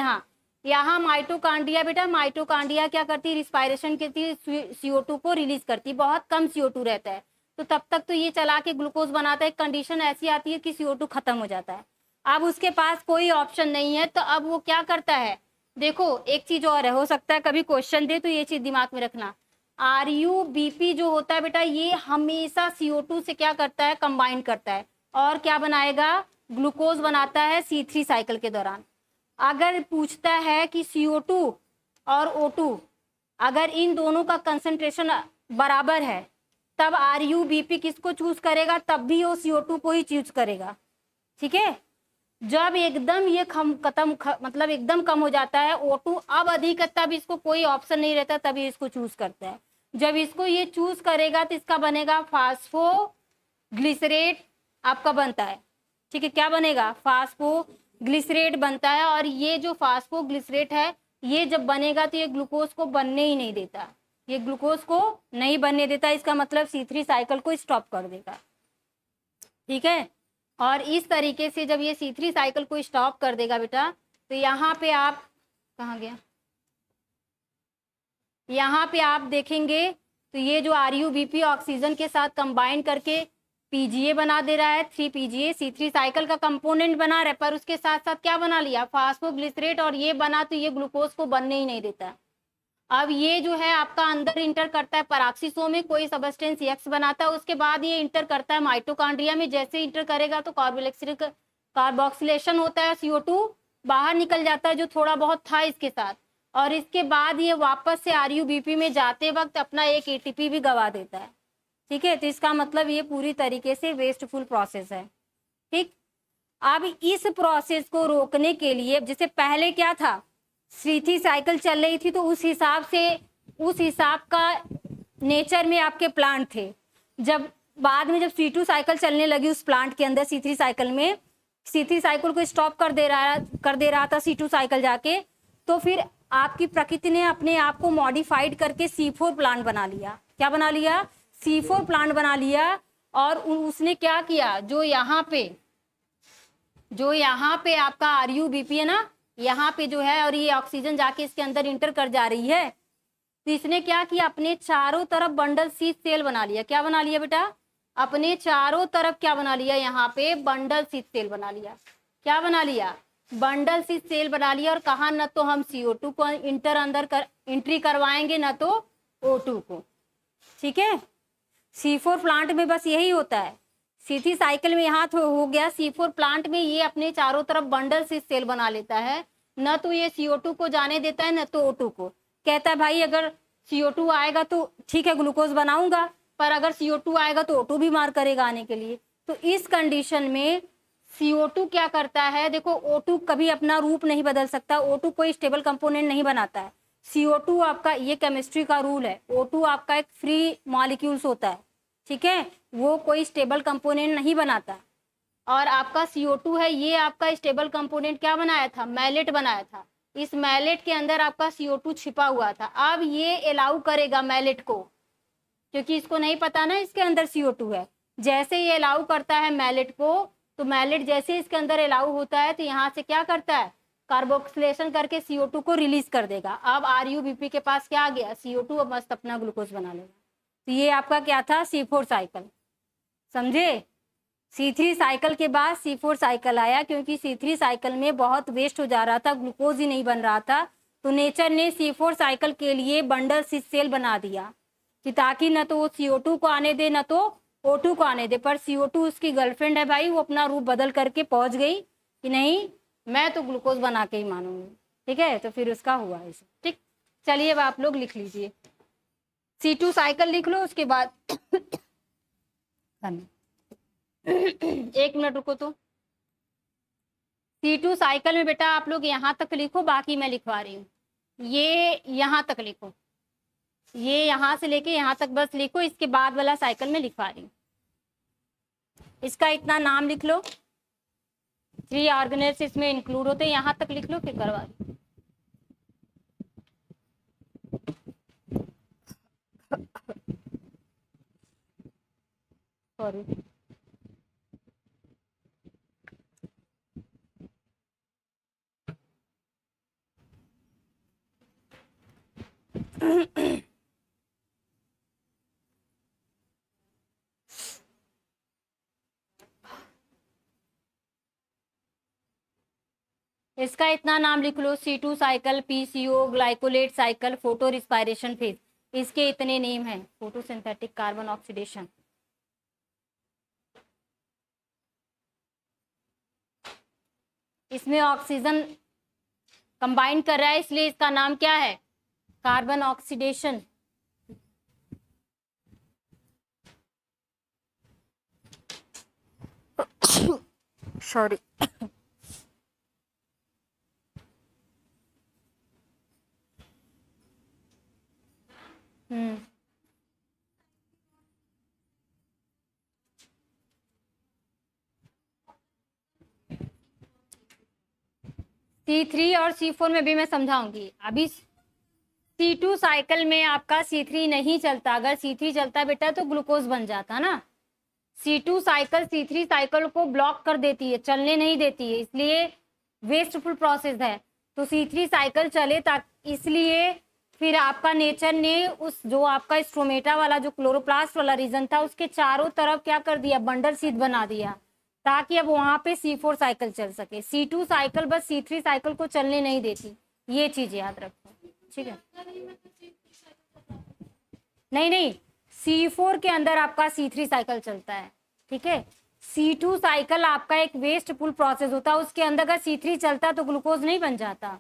A: यहाँ माइटोकॉन्ड्रिया बेटा, माइटोकॉन्ड्रिया क्या करती है, रिस्पायरेशन करती है, CO2 को रिलीज करती है, बहुत कम CO2 रहता है। तो तब तक तो ये चला के ग्लूकोज बनाता है, कंडीशन ऐसी आती है कि CO2 खत्म हो जाता है। अब उसके पास कोई ऑप्शन नहीं है, तो अब वो क्या करता है, देखो एक चीज और है, हो सकता है कभी क्वेश्चन दे तो ये चीज दिमाग में रखना, RUBP जो होता है बेटा ये हमेशा CO2 से क्या करता है, कंबाइन करता है, और क्या बनाएगा, ग्लूकोज बनाता है C3 साइकिल के दौरान। अगर पूछता है कि CO2 और O2 अगर इन दोनों का कंसंट्रेशन बराबर है तब RUBP किसको चूज करेगा, तब भी वो CO2 को ही चूज करेगा। ठीक है, जब एकदम ये मतलब एकदम कम हो जाता है O2 अब अधिक है, तब इसको कोई ऑप्शन नहीं रहता, तभी इसको चूज करता है। जब इसको ये चूज करेगा तो इसका बनेगा फास्फोग्लिसरेट आपका बनता है। ठीक है, क्या बनेगा, फास्फोग्लिसरेट बनता है, और ये जो फास्फोग्लिसरेट है ये जब बनेगा तो ये ग्लूकोज को बनने ही नहीं देता, ये ग्लूकोज को नहीं बनने देता, इसका मतलब C3 साइकिल को स्टॉप कर देगा। ठीक है, और इस तरीके से जब ये C3 साइकिल को स्टॉप कर देगा बेटा, तो यहाँ पे आप, कहाँ गया, यहाँ पे आप देखेंगे तो ये जो RuBP ऑक्सीजन के साथ कंबाइन करके PGA बना दे रहा है, 3 PGA C3 साइकिल का कंपोनेंट बना रहा है, पर उसके साथ साथ क्या बना लिया, फास्फोग्लिसरेट, और ये बना तो ये ग्लूकोज को बनने ही नहीं देता है। अब ये जो है आपका अंदर इंटर करता है पराक्सीसोम में, कोई सबस्टेंस X बनाता है, उसके बाद ये इंटर करता है माइटोकॉन्ड्रिया में। जैसे इंटर करेगा तो कार्बोक्सिलेशन होता है, CO2 बाहर निकल जाता है जो थोड़ा बहुत था इसके साथ, और इसके बाद ये वापस से RuBP में जाते वक्त अपना एक ATP भी गवा देता है। ठीक है, तो इसका मतलब ये पूरी तरीके से वेस्टफुल प्रोसेस है। ठीक, अब इस प्रोसेस को रोकने के लिए, जैसे पहले क्या था, C3 साइकिल चल रही थी तो उस हिसाब का नेचर में आपके प्लांट थे। जब बाद में जब C2 साइकिल चलने लगी उस प्लांट के अंदर, C3 साइकिल में, C3 साइकिल को स्टॉप कर दे रहा था C2 साइकिल जाके, तो फिर आपकी प्रकृति ने अपने आप को मॉडिफाइड करके C4 प्लांट बना लिया। क्या बना लिया, C4 प्लांट बना लिया। और उसने क्या किया, जो यहाँ पे आपका RuBP है ना, यहाँ पे जो है, और ये ऑक्सीजन जाके इसके अंदर इंटर कर जा रही है, तो इसने क्या किया, अपने चारों तरफ बंडल शीथ सेल बना लिया। क्या बना लिया बेटा, अपने चारों तरफ क्या बना लिया, यहाँ पे बंडल शीथ सेल बना लिया। क्या बना लिया, बंडल शीथ सेल बना लिया। और कहा, न तो हम CO2 को एंट्री करवाएंगे, न तो O2 को। ठीक है, C4 प्लांट में बस यही होता है। C3 साइकिल में यहाँ तो हो गया, C4 प्लांट में ये अपने चारों तरफ बंडल शीथ सेल बना लेता है, न तो ये CO2 को जाने देता है, न तो O2 को। कहता है भाई अगर CO2 आएगा तो ठीक है ग्लूकोज बनाऊंगा, पर अगर CO2 आएगा तो O2 भी मार करेगा आने के लिए। तो इस कंडीशन में CO2 क्या करता है, देखो O2 कभी अपना रूप नहीं बदल सकता, O2 कोई स्टेबल कंपोनेंट नहीं बनाता है। CO2 आपका, ये केमिस्ट्री का रूल है, O2 आपका एक फ्री मॉलिक्यूल्स होता है। ठीक है, वो कोई स्टेबल कंपोनेंट नहीं बनाता। और आपका CO2 है, ये आपका स्टेबल कंपोनेंट क्या बनाया था, मैलेट बनाया था। इस मैलेट के अंदर आपका CO2 छिपा हुआ था। अब ये अलाउ करेगा मैलेट को, क्योंकि इसको नहीं पता ना इसके अंदर CO2 है। जैसे ये अलाउ करता है मैलेट को, तो मैलेट जैसे इसके अंदर अलाउ होता है तो यहाँ से क्या करता है, कार्बोक्सिलेशन करके CO2 को रिलीज कर देगा। अब RuBP के पास क्या आ गया, CO2, अब मस्त अपना ग्लूकोज बना लेगा। तो ये आपका क्या था, C4 साइकिल। समझे, C3 साइकिल के बाद C4 साइकिल आया, क्योंकि C3 साइकिल में बहुत वेस्ट हो जा रहा था, ग्लूकोज ही नहीं बन रहा था। तो नेचर ने C4 साइकिल के लिए बंडल शीथ सेल बना दिया कि ताकि न तो वो CO2 को आने दे, न तो O2 को आने दे। पर CO2 उसकी गर्लफ्रेंड है भाई, वो अपना रूप बदल करके पहुंच गई कि नहीं, मैं तो ग्लूकोज बना के ही मानूंगी। ठीक है, तो फिर उसका हुआ ऐसे। ठीक, चलिए अब आप लोग लिख लीजिए, C2 साइकिल लिख लो, उसके बाद 1 मिनट रुको। तो C2 साइकिल में बेटा आप लोग यहाँ तक लिखो, बाकी मैं लिखवा रही हूँ। ये यहाँ तक लिखो, ये यहाँ से लेके यहाँ तक बस लिखो, इसके बाद वाला साइकिल में लिखवा रही हूँ। इसका इतना नाम लिख लो, 3 ऑर्गेनेल्स इसमें इंक्लूड होते हैं, यहाँ तक लिख लो, फिर करवा दो। सॉरी, इसका इतना नाम लिख लो, C2 cycle, PCO glycolate cycle, photo respiration phase, इसके इतने नेम हैं। फोटोसिंथेटिक कार्बन ऑक्सीडेशन, इसमें ऑक्सीजन कंबाइन कर रहा है, इसलिए इसका नाम क्या है, कार्बन ऑक्सीडेशन। सॉरी, C3 और C4 में भी मैं समझाऊंगी। अभी C2 साइकिल में आपका C3 नहीं चलता, अगर C3 चलता बेटा तो ग्लूकोज बन जाता ना। C2 साइकिल C3 साइकिल को ब्लॉक कर देती है, चलने नहीं देती है, इसलिए वेस्टफुल प्रोसेस है। तो C3 साइकिल चले इसलिए फिर आपका नेचर ने उस जो आपका स्ट्रोमेटा वाला जो क्लोरोप्लास्ट वाला रीजन था उसके चारों तरफ क्या कर दिया, बंडल शीथ बना दिया, ताकि अब वहां पे C4 साइकिल चल सके। C2 साइकिल बस C3 साइकिल को चलने नहीं देती, ये चीज याद रखो, ठीक है। नहीं नहीं, C4 के अंदर आपका C3 साइकिल चलता है, ठीक है। C2 साइकिल आपका एक वेस्टफुल प्रोसेस होता है, उसके अंदर अगर C3 चलता तो ग्लूकोज नहीं बन जाता।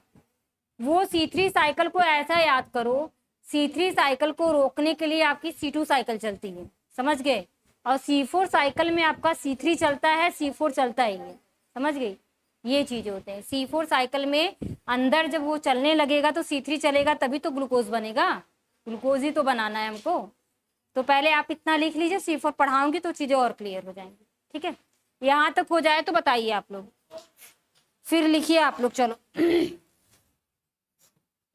A: वो C3 साइकिल को ऐसा याद करो, C3 साइकिल को रोकने के लिए आपकी C2 साइकिल चलती है, समझ गए। और C4 साइकिल में आपका C3 चलता है, C4 चलता ही है, समझ गई। ये चीज होते हैं C4 साइकिल में, अंदर जब वो चलने लगेगा तो C3 चलेगा, तभी तो ग्लूकोज बनेगा, ग्लूकोज ही तो बनाना है हमको। तो पहले आप इतना लिख लीजिए, C4 पढ़ाऊंगी तो चीजें और क्लियर हो जाएंगी, ठीक है। यहाँ तक हो जाए तो बताइए आप लोग, फिर लिखिए आप लोग, चलो।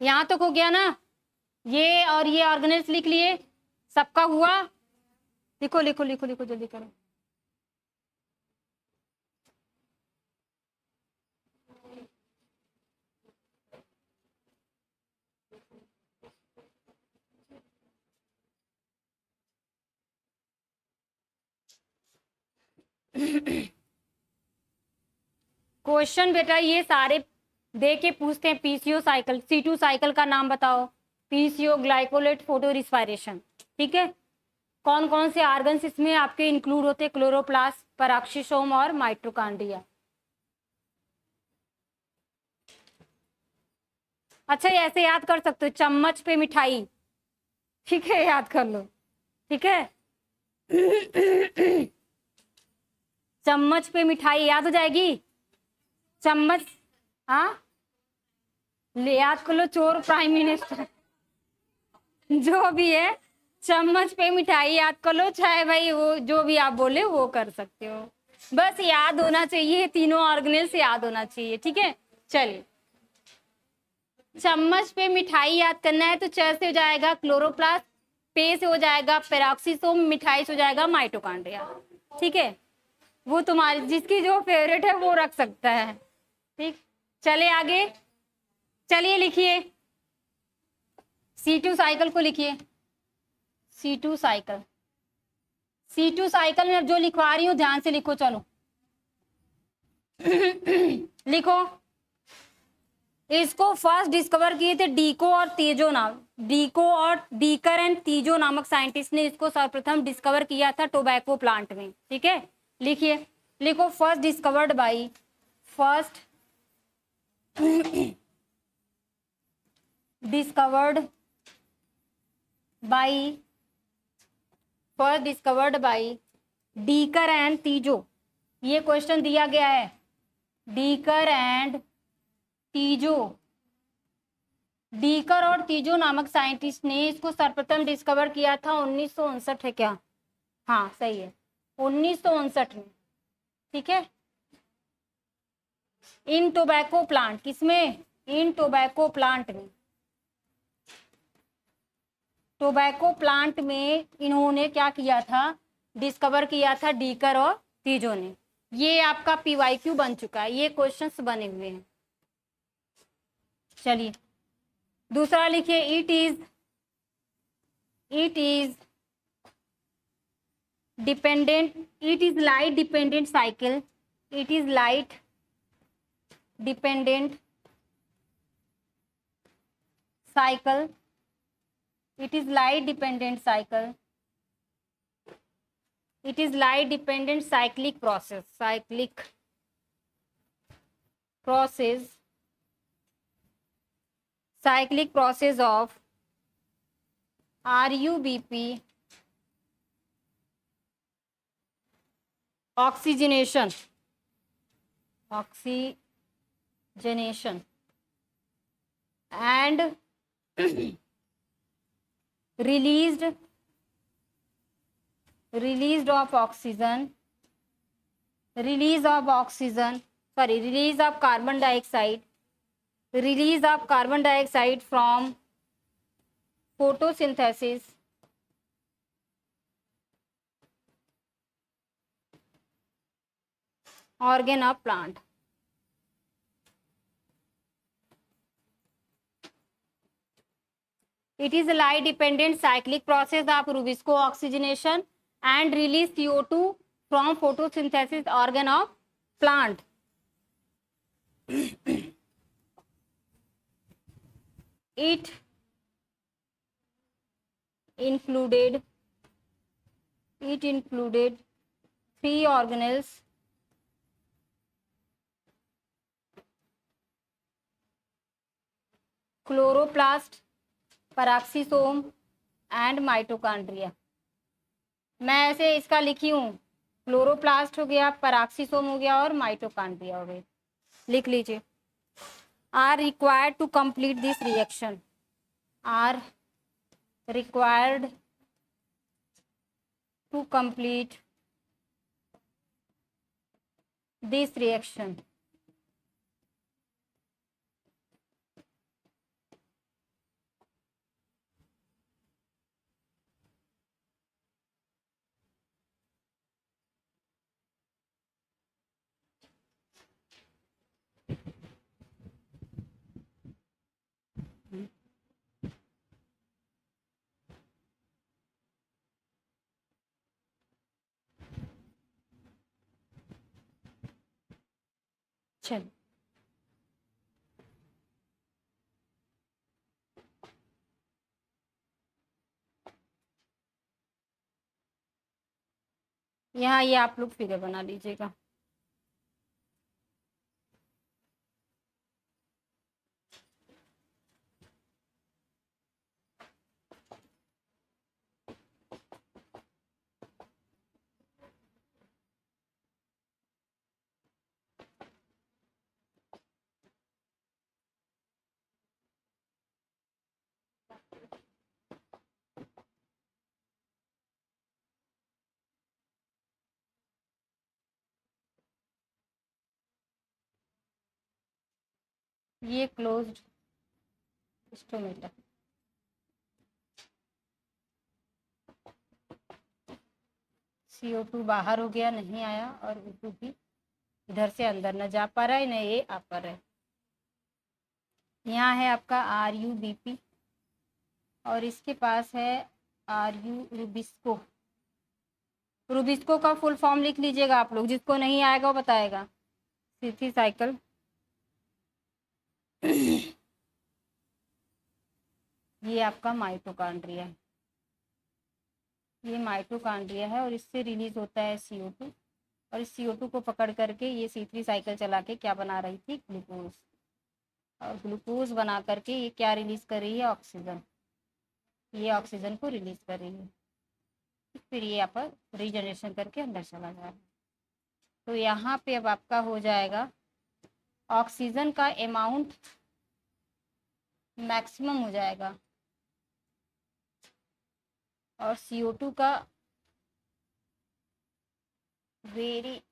A: यहाँ तक हो गया ना, ये और ये ऑर्गेनेल्स लिख लिए, सबका हुआ। लिखो लिखो लिखो लिखो, जल्दी करो। क्वेश्चन बेटा ये सारे दे के पूछते हैं। पीसीओ साइकिल, C2 साइकिल का नाम बताओ। पीसीओ ग्लाइकोलेट फोटो रिस्पायरेशन, ठीक है। कौन कौन से ऑर्गन्स इसमें आपके इंक्लूड होते हैं? क्लोरोप्लास्ट, पराक्सीसोम और माइटोकॉन्ड्रिया। अच्छा, ये ऐसे याद कर सकते हो, चम्मच पे मिठाई, ठीक है, याद कर लो, ठीक है। चम्मच पे मिठाई याद हो जाएगी, चम्मच, हाँ, ले याद कर लो, चोर प्राइम मिनिस्टर जो भी है, चम्मच पे मिठाई याद कर लो, चाहे भाई वो जो भी आप बोले वो कर सकते हो, बस याद होना चाहिए, तीनों ऑर्गेनेल्स याद होना चाहिए, ठीक है। चलिए, चम्मच पे मिठाई याद करना है तो च से हो जाएगा क्लोरोप्लास्ट, पे से हो जाएगा पेरोक्सिसोम, मिठाई से हो जाएगा माइटोकॉन्ड्रिया, ठीक है। वो तुम्हारी जिसकी जो फेवरेट है वो रख सकता है, ठीक। चले आगे, चलिए लिखिए C2 साइकिल को, लिखिए C2 साइकिल। C2 साइकिल में अब जो लिखवा रही हूँ ध्यान से लिखो, चलो। लिखो, इसको फर्स्ट डिस्कवर किए थे डीको और तीजो नाम, डीको और डीकर एंड तीजो नामक साइंटिस्ट ने इसको सर्वप्रथम डिस्कवर किया था टोबैको प्लांट में, ठीक है। लिखिए, लिखो, first discovered by, first discovered by, first discovered by डीकर एंड तीजो। ये क्वेश्चन दिया गया है, डीकर एंड तीजो। डीकर और तीजो नामक साइंटिस्ट ने इसको सर्वप्रथम डिस्कवर किया था 1959 है क्या? हाँ सही है, 1959 में, ठीक है। इन टोबैको प्लांट, किसमें? इन टोबैको प्लांट में, टोबैको प्लांट में इन्होंने क्या किया था, डिस्कवर किया था, डीकर और तीजो ने। ये आपका PYQ बन चुका है, ये क्वेश्चंस बने हुए हैं। चलिए दूसरा लिखिए, it is dependent, it is light dependent cycle, it is light dependent cycle, it is light dependent cycle, it is light dependent cyclic process, cyclic process, cyclic process of RUBP oxygenation, oxygenation and released of oxygen, release of oxygen, sorry, release of carbon dioxide, release of carbon dioxide from photosynthesis, organ of plant. It is a light dependent cyclic process of Rubisco oxygenation and release CO2 from photosynthesis organ of plant. It included three organelles: chloroplast, peroxisome and mitochondria. मैं ऐसे इसका लिखी हूँ, chloroplast हो गया, peroxisome हो गया और माइटोकॉन्ड्रिया हो गई. लिख लीजिए. Are required to complete this reaction. Are required to complete this reaction. चल, यहाँ ये आप लोग फिगर बना लीजिएगा. ये क्लोज्ड स्टोमेटा. CO2 बाहर हो गया, नहीं आया, और O2 भी इधर से अंदर न जा पा रहा है, न ये आ पा रहा है. यहाँ है आपका RUBP और इसके पास है RU रुबिस्को. रुबिस्को का फुल फॉर्म लिख लीजिएगा आप लोग, जिसको नहीं आएगा वो बताएगा. C3 cycle. ये आपका माइटोकॉन्ड्रिया है. ये माइटोकॉन्ड्रिया है और इससे रिलीज होता है CO2 और इस CO2 को पकड़ करके ये C3 साइकिल चला के क्या बना रही थी, ग्लूकोज. और ग्लूकोज बना करके ये क्या रिलीज कर रही है, ऑक्सीजन. ये ऑक्सीजन को रिलीज कर रही है. फिर ये यहाँ पर रीजनरेशन करके अंदर चला जा रहा है. तो यहाँ पे अब आपका हो जाएगा ऑक्सीजन का अमाउंट मैक्सिमम हो जाएगा और CO2 का वेरी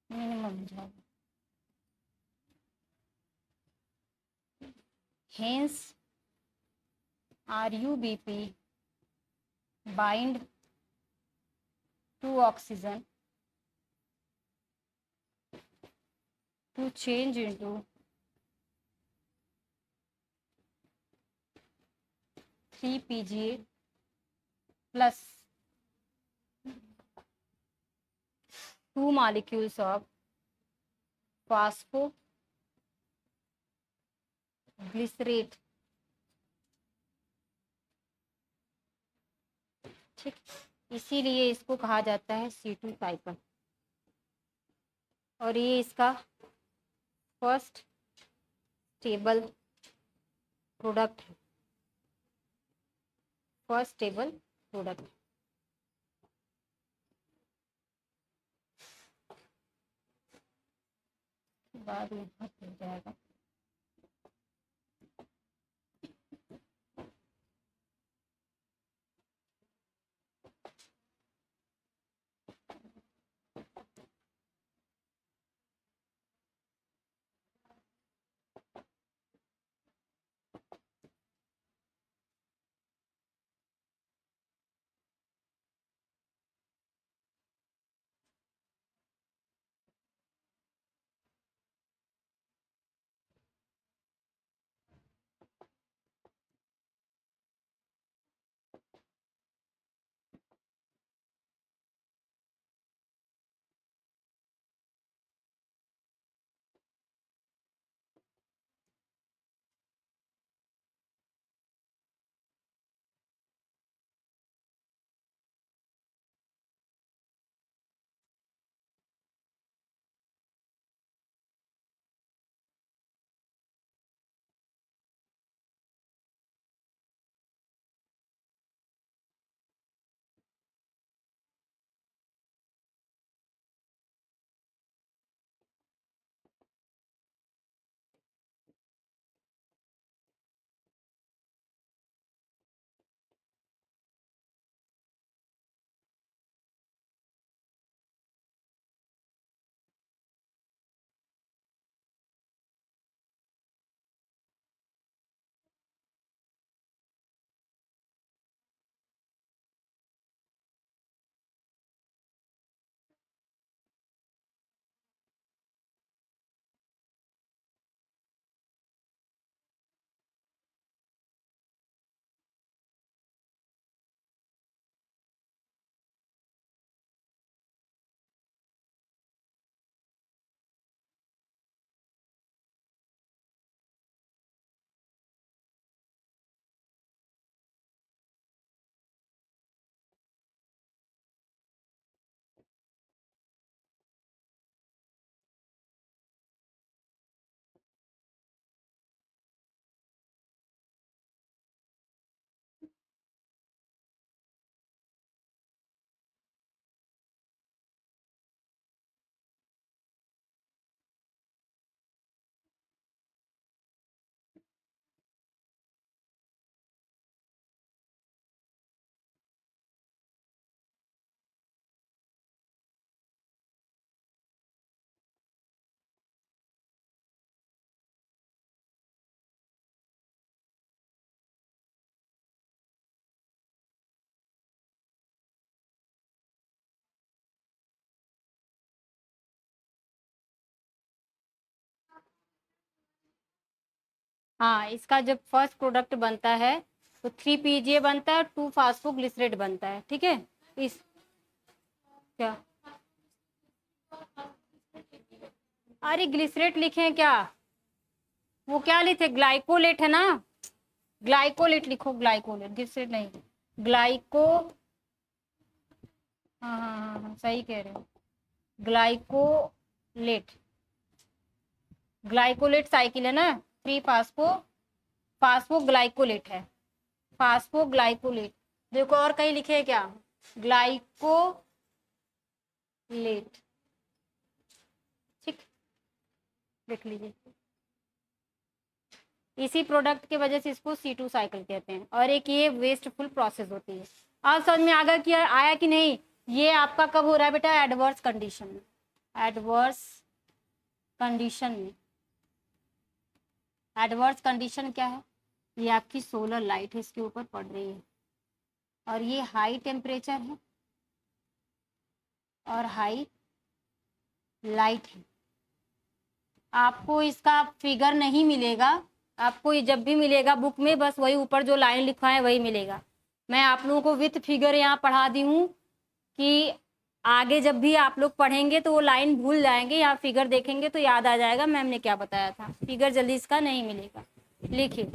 A: मिनिमम हो जाएगा. Hence RUBP bind to oxygen to change into 3 PGA plus 2 molecules of phosphoglycerate. ठीक, इसीलिए इसको कहा जाता है C2 साइकिल. और ये इसका फर्स्ट स्टेबल प्रोडक्ट है. First stable product. बाद में हो जाएगा. हाँ, इसका जब फर्स्ट प्रोडक्ट बनता है तो 3 PGA बनता है, 2 फास्फोग्लिसरेट बनता है, ठीक है। इस क्या, अरे ग्लिसरेट लिखे हैं क्या, वो क्या लिखे, ग्लाइकोलेट है ना, ग्लाइकोलेट लिखो, ग्लाइकोलेट, ग्लिसरेट नहीं, ग्लाइको, हाँ हाँ हाँ हाँ, सही कह रहे हो, ग्लाइकोलेट, ग्लाइकोलेट साइकिल है ना, 3 फास्फो, फास्फोग्लाइकोलेट है, फास्फोग्लाइकोलेट। देखो और कहीं लिखे है क्या, ग्लाइकोलेट, ठीक, देख लीजिए। इसी प्रोडक्ट की वजह से इसको C2 साइकिल कहते हैं, और एक ये वेस्टफुल प्रोसेस होती है। अब समझ में आया कि नहीं। ये आपका कब हो रहा है बेटा, एडवर्स कंडीशन में, एडवर्स कंडीशन में। एडवर्स कंडीशन क्या है, ये आपकी सोलर लाइट है, इसके ऊपर पड़ रही है, और ये हाई टेम्परेचर है और हाई लाइट है। आपको इसका फिगर नहीं मिलेगा, आपको जब भी मिलेगा बुक में बस वही ऊपर जो लाइन लिखा है वही मिलेगा। मैं आप लोगों को विथ फिगर यहाँ पढ़ा दी हूँ कि आगे जब भी आप लोग पढ़ेंगे तो वो लाइन भूल जाएंगे, यहाँ फिगर देखेंगे तो याद आ जाएगा मैम ने क्या बताया था। फिगर जल्दी इसका नहीं मिलेगा, लिखिए।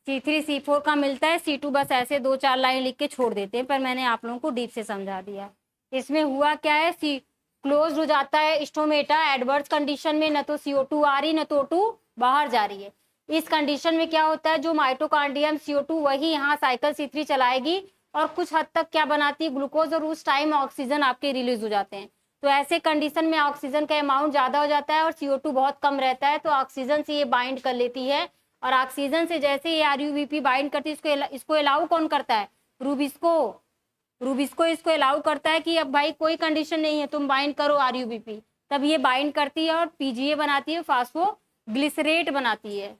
A: C3 C4 का मिलता है, C2 बस ऐसे 2-4 लाइन लिख के छोड़ देते हैं, पर मैंने आप लोगों को डीप से समझा दिया। इसमें हुआ क्या है, क्लोज हो जाता है स्टोमेटा एडवर्स कंडीशन में, न तो CO2 आ रही न तो O2 बाहर जा रही है। इस कंडीशन में क्या होता है, जो माइटोकॉन्ड्रियम CO2 वही यहाँ साइकिल C3 चलाएगी, और कुछ हद तक क्या बनाती है, ग्लूकोज, और उस टाइम ऑक्सीजन आपके रिलीज हो जाते हैं। तो ऐसे कंडीशन में ऑक्सीजन का अमाउंट ज्यादा हो जाता है और CO2 बहुत कम रहता है, तो ऑक्सीजन से ये बाइंड कर लेती है, और ऑक्सीजन से जैसे ये RUBP बाइंड करती है, इसको अलाउ कौन करता है, रूबिस्को इसको अलाउ करता है कि अब भाई कोई कंडीशन नहीं है, तुम बाइंड करो RUBP, तब ये बाइंड करती है और PGA बनाती है, फास्फोग्लिसरेट बनाती है,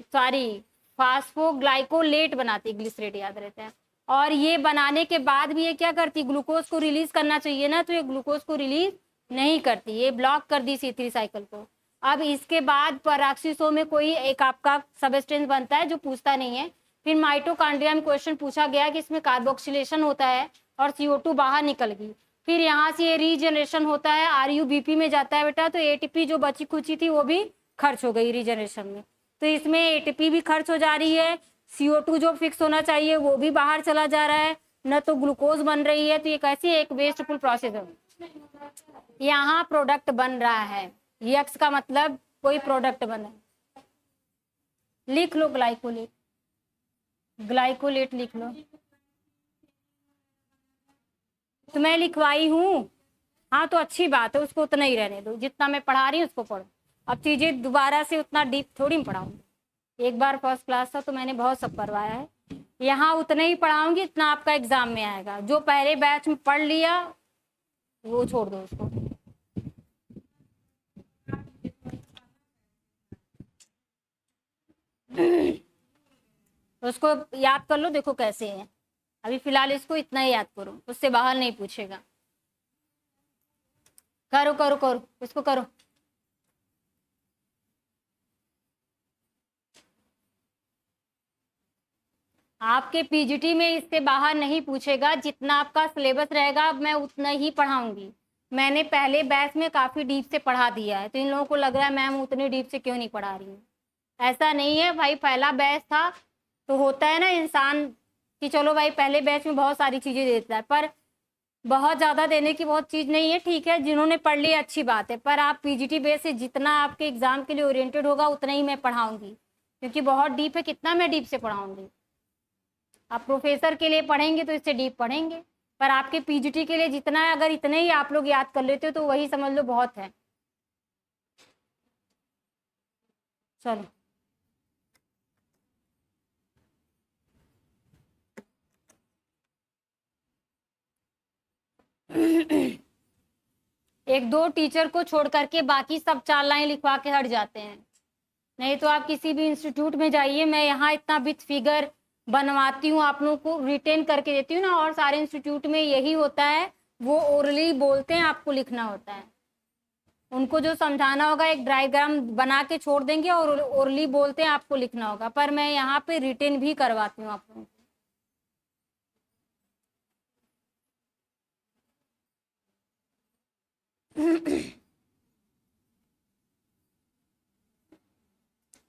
A: सॉरी फास्फोग्लाइकोलेट बनाती है, ग्लिसरेट याद रहता है। और ये बनाने के बाद भी ये क्या करती है, ग्लूकोज को रिलीज करना चाहिए ना, तो ये ग्लूकोज को रिलीज नहीं करती, ये ब्लॉक कर दी C3 साइकिल को। अब इसके बाद पेरोक्सिसोम में कोई एक आपका सबस्टेंस बनता है जो पूछता नहीं है। फिर माइटोकॉन्ड्रिया में क्वेश्चन पूछा गया कि इसमें कार्बोक्सिलेशन होता है और CO2 बाहर निकल गई। फिर यहाँ से ये रीजनरेशन होता है, RUBP में जाता है बेटा, तो ATP जो बची खुची थी वो भी खर्च हो गई रीजनरेशन में, तो इसमें ATP भी खर्च हो जा रही है, CO2 जो फिक्स होना चाहिए वो भी बाहर चला जा रहा है, न तो ग्लूकोज बन रही है, तो ये कैसी एक वेस्टफुल प्रोसेस है। यहाँ प्रोडक्ट बन रहा है, यक्स का मतलब कोई प्रोडक्ट बना, लिख लो ग्लाइकोलेट, ग्लाइकोलेट लिख लो, तो मैं लिखवाई हूँ। हाँ तो अच्छी बात है, उसको उतना ही रहने दो, जितना मैं पढ़ा रही हूँ उसको पढ़ो। अब चीजें दोबारा से उतना डीप थोड़ी पढ़ाऊंगी, एक बार फर्स्ट क्लास था तो मैंने बहुत सब करवाया है, यहाँ उतना ही पढ़ाऊंगी इतना आपका एग्जाम में आएगा। जो पहले बैच में पढ़ लिया वो छोड़ दो उसको। उसको याद कर लो, देखो कैसे है, अभी फिलहाल इसको इतना ही याद करो, उससे बाहर नहीं पूछेगा। करो करो करो, इसको करो। आपके PGT में इससे बाहर नहीं पूछेगा, जितना आपका सिलेबस रहेगा मैं उतना ही पढ़ाऊंगी। मैंने पहले बैच में काफी डीप से पढ़ा दिया है, तो इन लोगों को लग रहा है मैम उतनी डीप से क्यों नहीं पढ़ा रही हूँ। ऐसा नहीं है भाई, पहला बैच था तो होता है ना इंसान कि चलो भाई पहले बैच में बहुत सारी चीजें देता है, पर बहुत ज्यादा देने की बहुत चीज नहीं है। ठीक है, जिन्होंने पढ़ लिया अच्छी बात है, पर आप PGT बेस से जितना आपके एग्जाम के लिए ओरिएंटेड होगा उतना ही मैं पढ़ाऊंगी, क्योंकि बहुत डीप है, कितना मैं डीप से पढ़ाऊंगी। आप प्रोफेसर के लिए पढ़ेंगे तो इससे डीप पढ़ेंगे, पर आपके PGT के लिए जितना है, अगर इतने ही आप लोग याद कर लेते हो तो वही समझ लो बहुत है। चलो एक दो टीचर को छोड़ करके बाकी सब 4 लाइन लिखवा के हट जाते हैं। नहीं तो आप किसी भी इंस्टीट्यूट में जाइए, मैं यहाँ इतना विथ फिगर बनवाती हूँ, आप लोगों को रिटेन करके देती हूँ ना, और सारे इंस्टीट्यूट में यही होता है, वो ओरली बोलते हैं, आपको लिखना होता है। उनको जो समझाना होगा एक डायग्राम बना के छोड़ देंगे और ओरली बोलते हैं, आपको लिखना होगा, पर मैं यहाँ पे रिटेन भी करवाती हूँ आप लोगों को।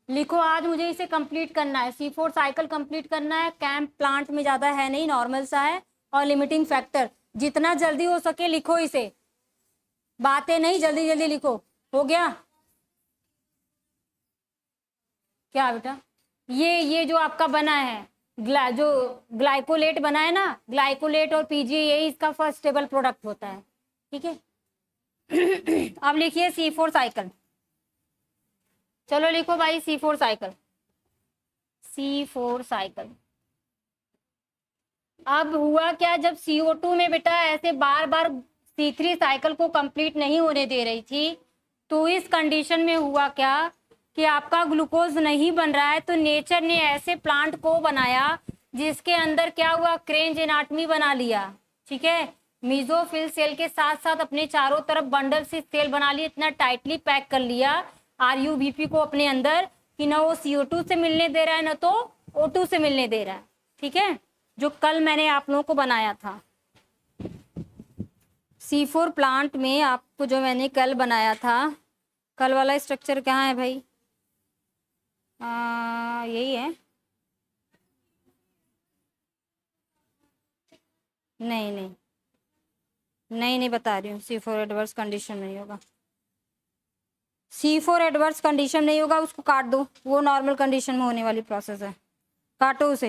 A: लिखो, आज मुझे इसे कंप्लीट करना है, C4 साइकिल कंप्लीट करना है। कैंप प्लांट में ज्यादा है नहीं, नॉर्मल सा है। और लिमिटिंग फैक्टर जितना जल्दी हो सके लिखो इसे, बातें नहीं, जल्दी जल्दी लिखो। हो गया क्या बेटा? ये जो आपका बना है जो ग्लाइकोलेट बना है ना, ग्लाइकोलेट और पीजी, यही इसका फर्स्ट स्टेबल प्रोडक्ट होता है। ठीक है। अब लिखिए C4 साइकिल। चलो लिखो भाई C4 साइकिल। C4 cycle. अब हुआ क्या, जब CO2 में बेटा ऐसे बार बार C3 साइकिल को कंप्लीट नहीं होने दे रही थी, तो इस कंडीशन में हुआ क्या कि आपका ग्लूकोज नहीं बन रहा है, तो नेचर ने ऐसे प्लांट को बनाया जिसके अंदर क्या हुआ, क्रेंज एनाटमी बना लिया। ठीक है। मीजोफिल सेल के साथ साथ अपने चारों तरफ बंडल से सेल बना लिए, इतना टाइटली पैक कर लिया RUBP को अपने अंदर कि ना वो CO2 से मिलने दे रहा है ना तो O2 से मिलने दे रहा है। ठीक है, जो कल मैंने आप लोगों को बनाया था C4 प्लांट में, आपको जो मैंने कल बनाया था, कल वाला स्ट्रक्चर कहाँ है भाई? यही है। नहीं नहीं नहीं नहीं बता रही हूँ, C4 एडवर्स कंडीशन नहीं होगा। C4 एडवर्स कंडीशन नहीं होगा, उसको काट दो, वो नॉर्मल कंडीशन में होने वाली प्रोसेस है, काटो उसे।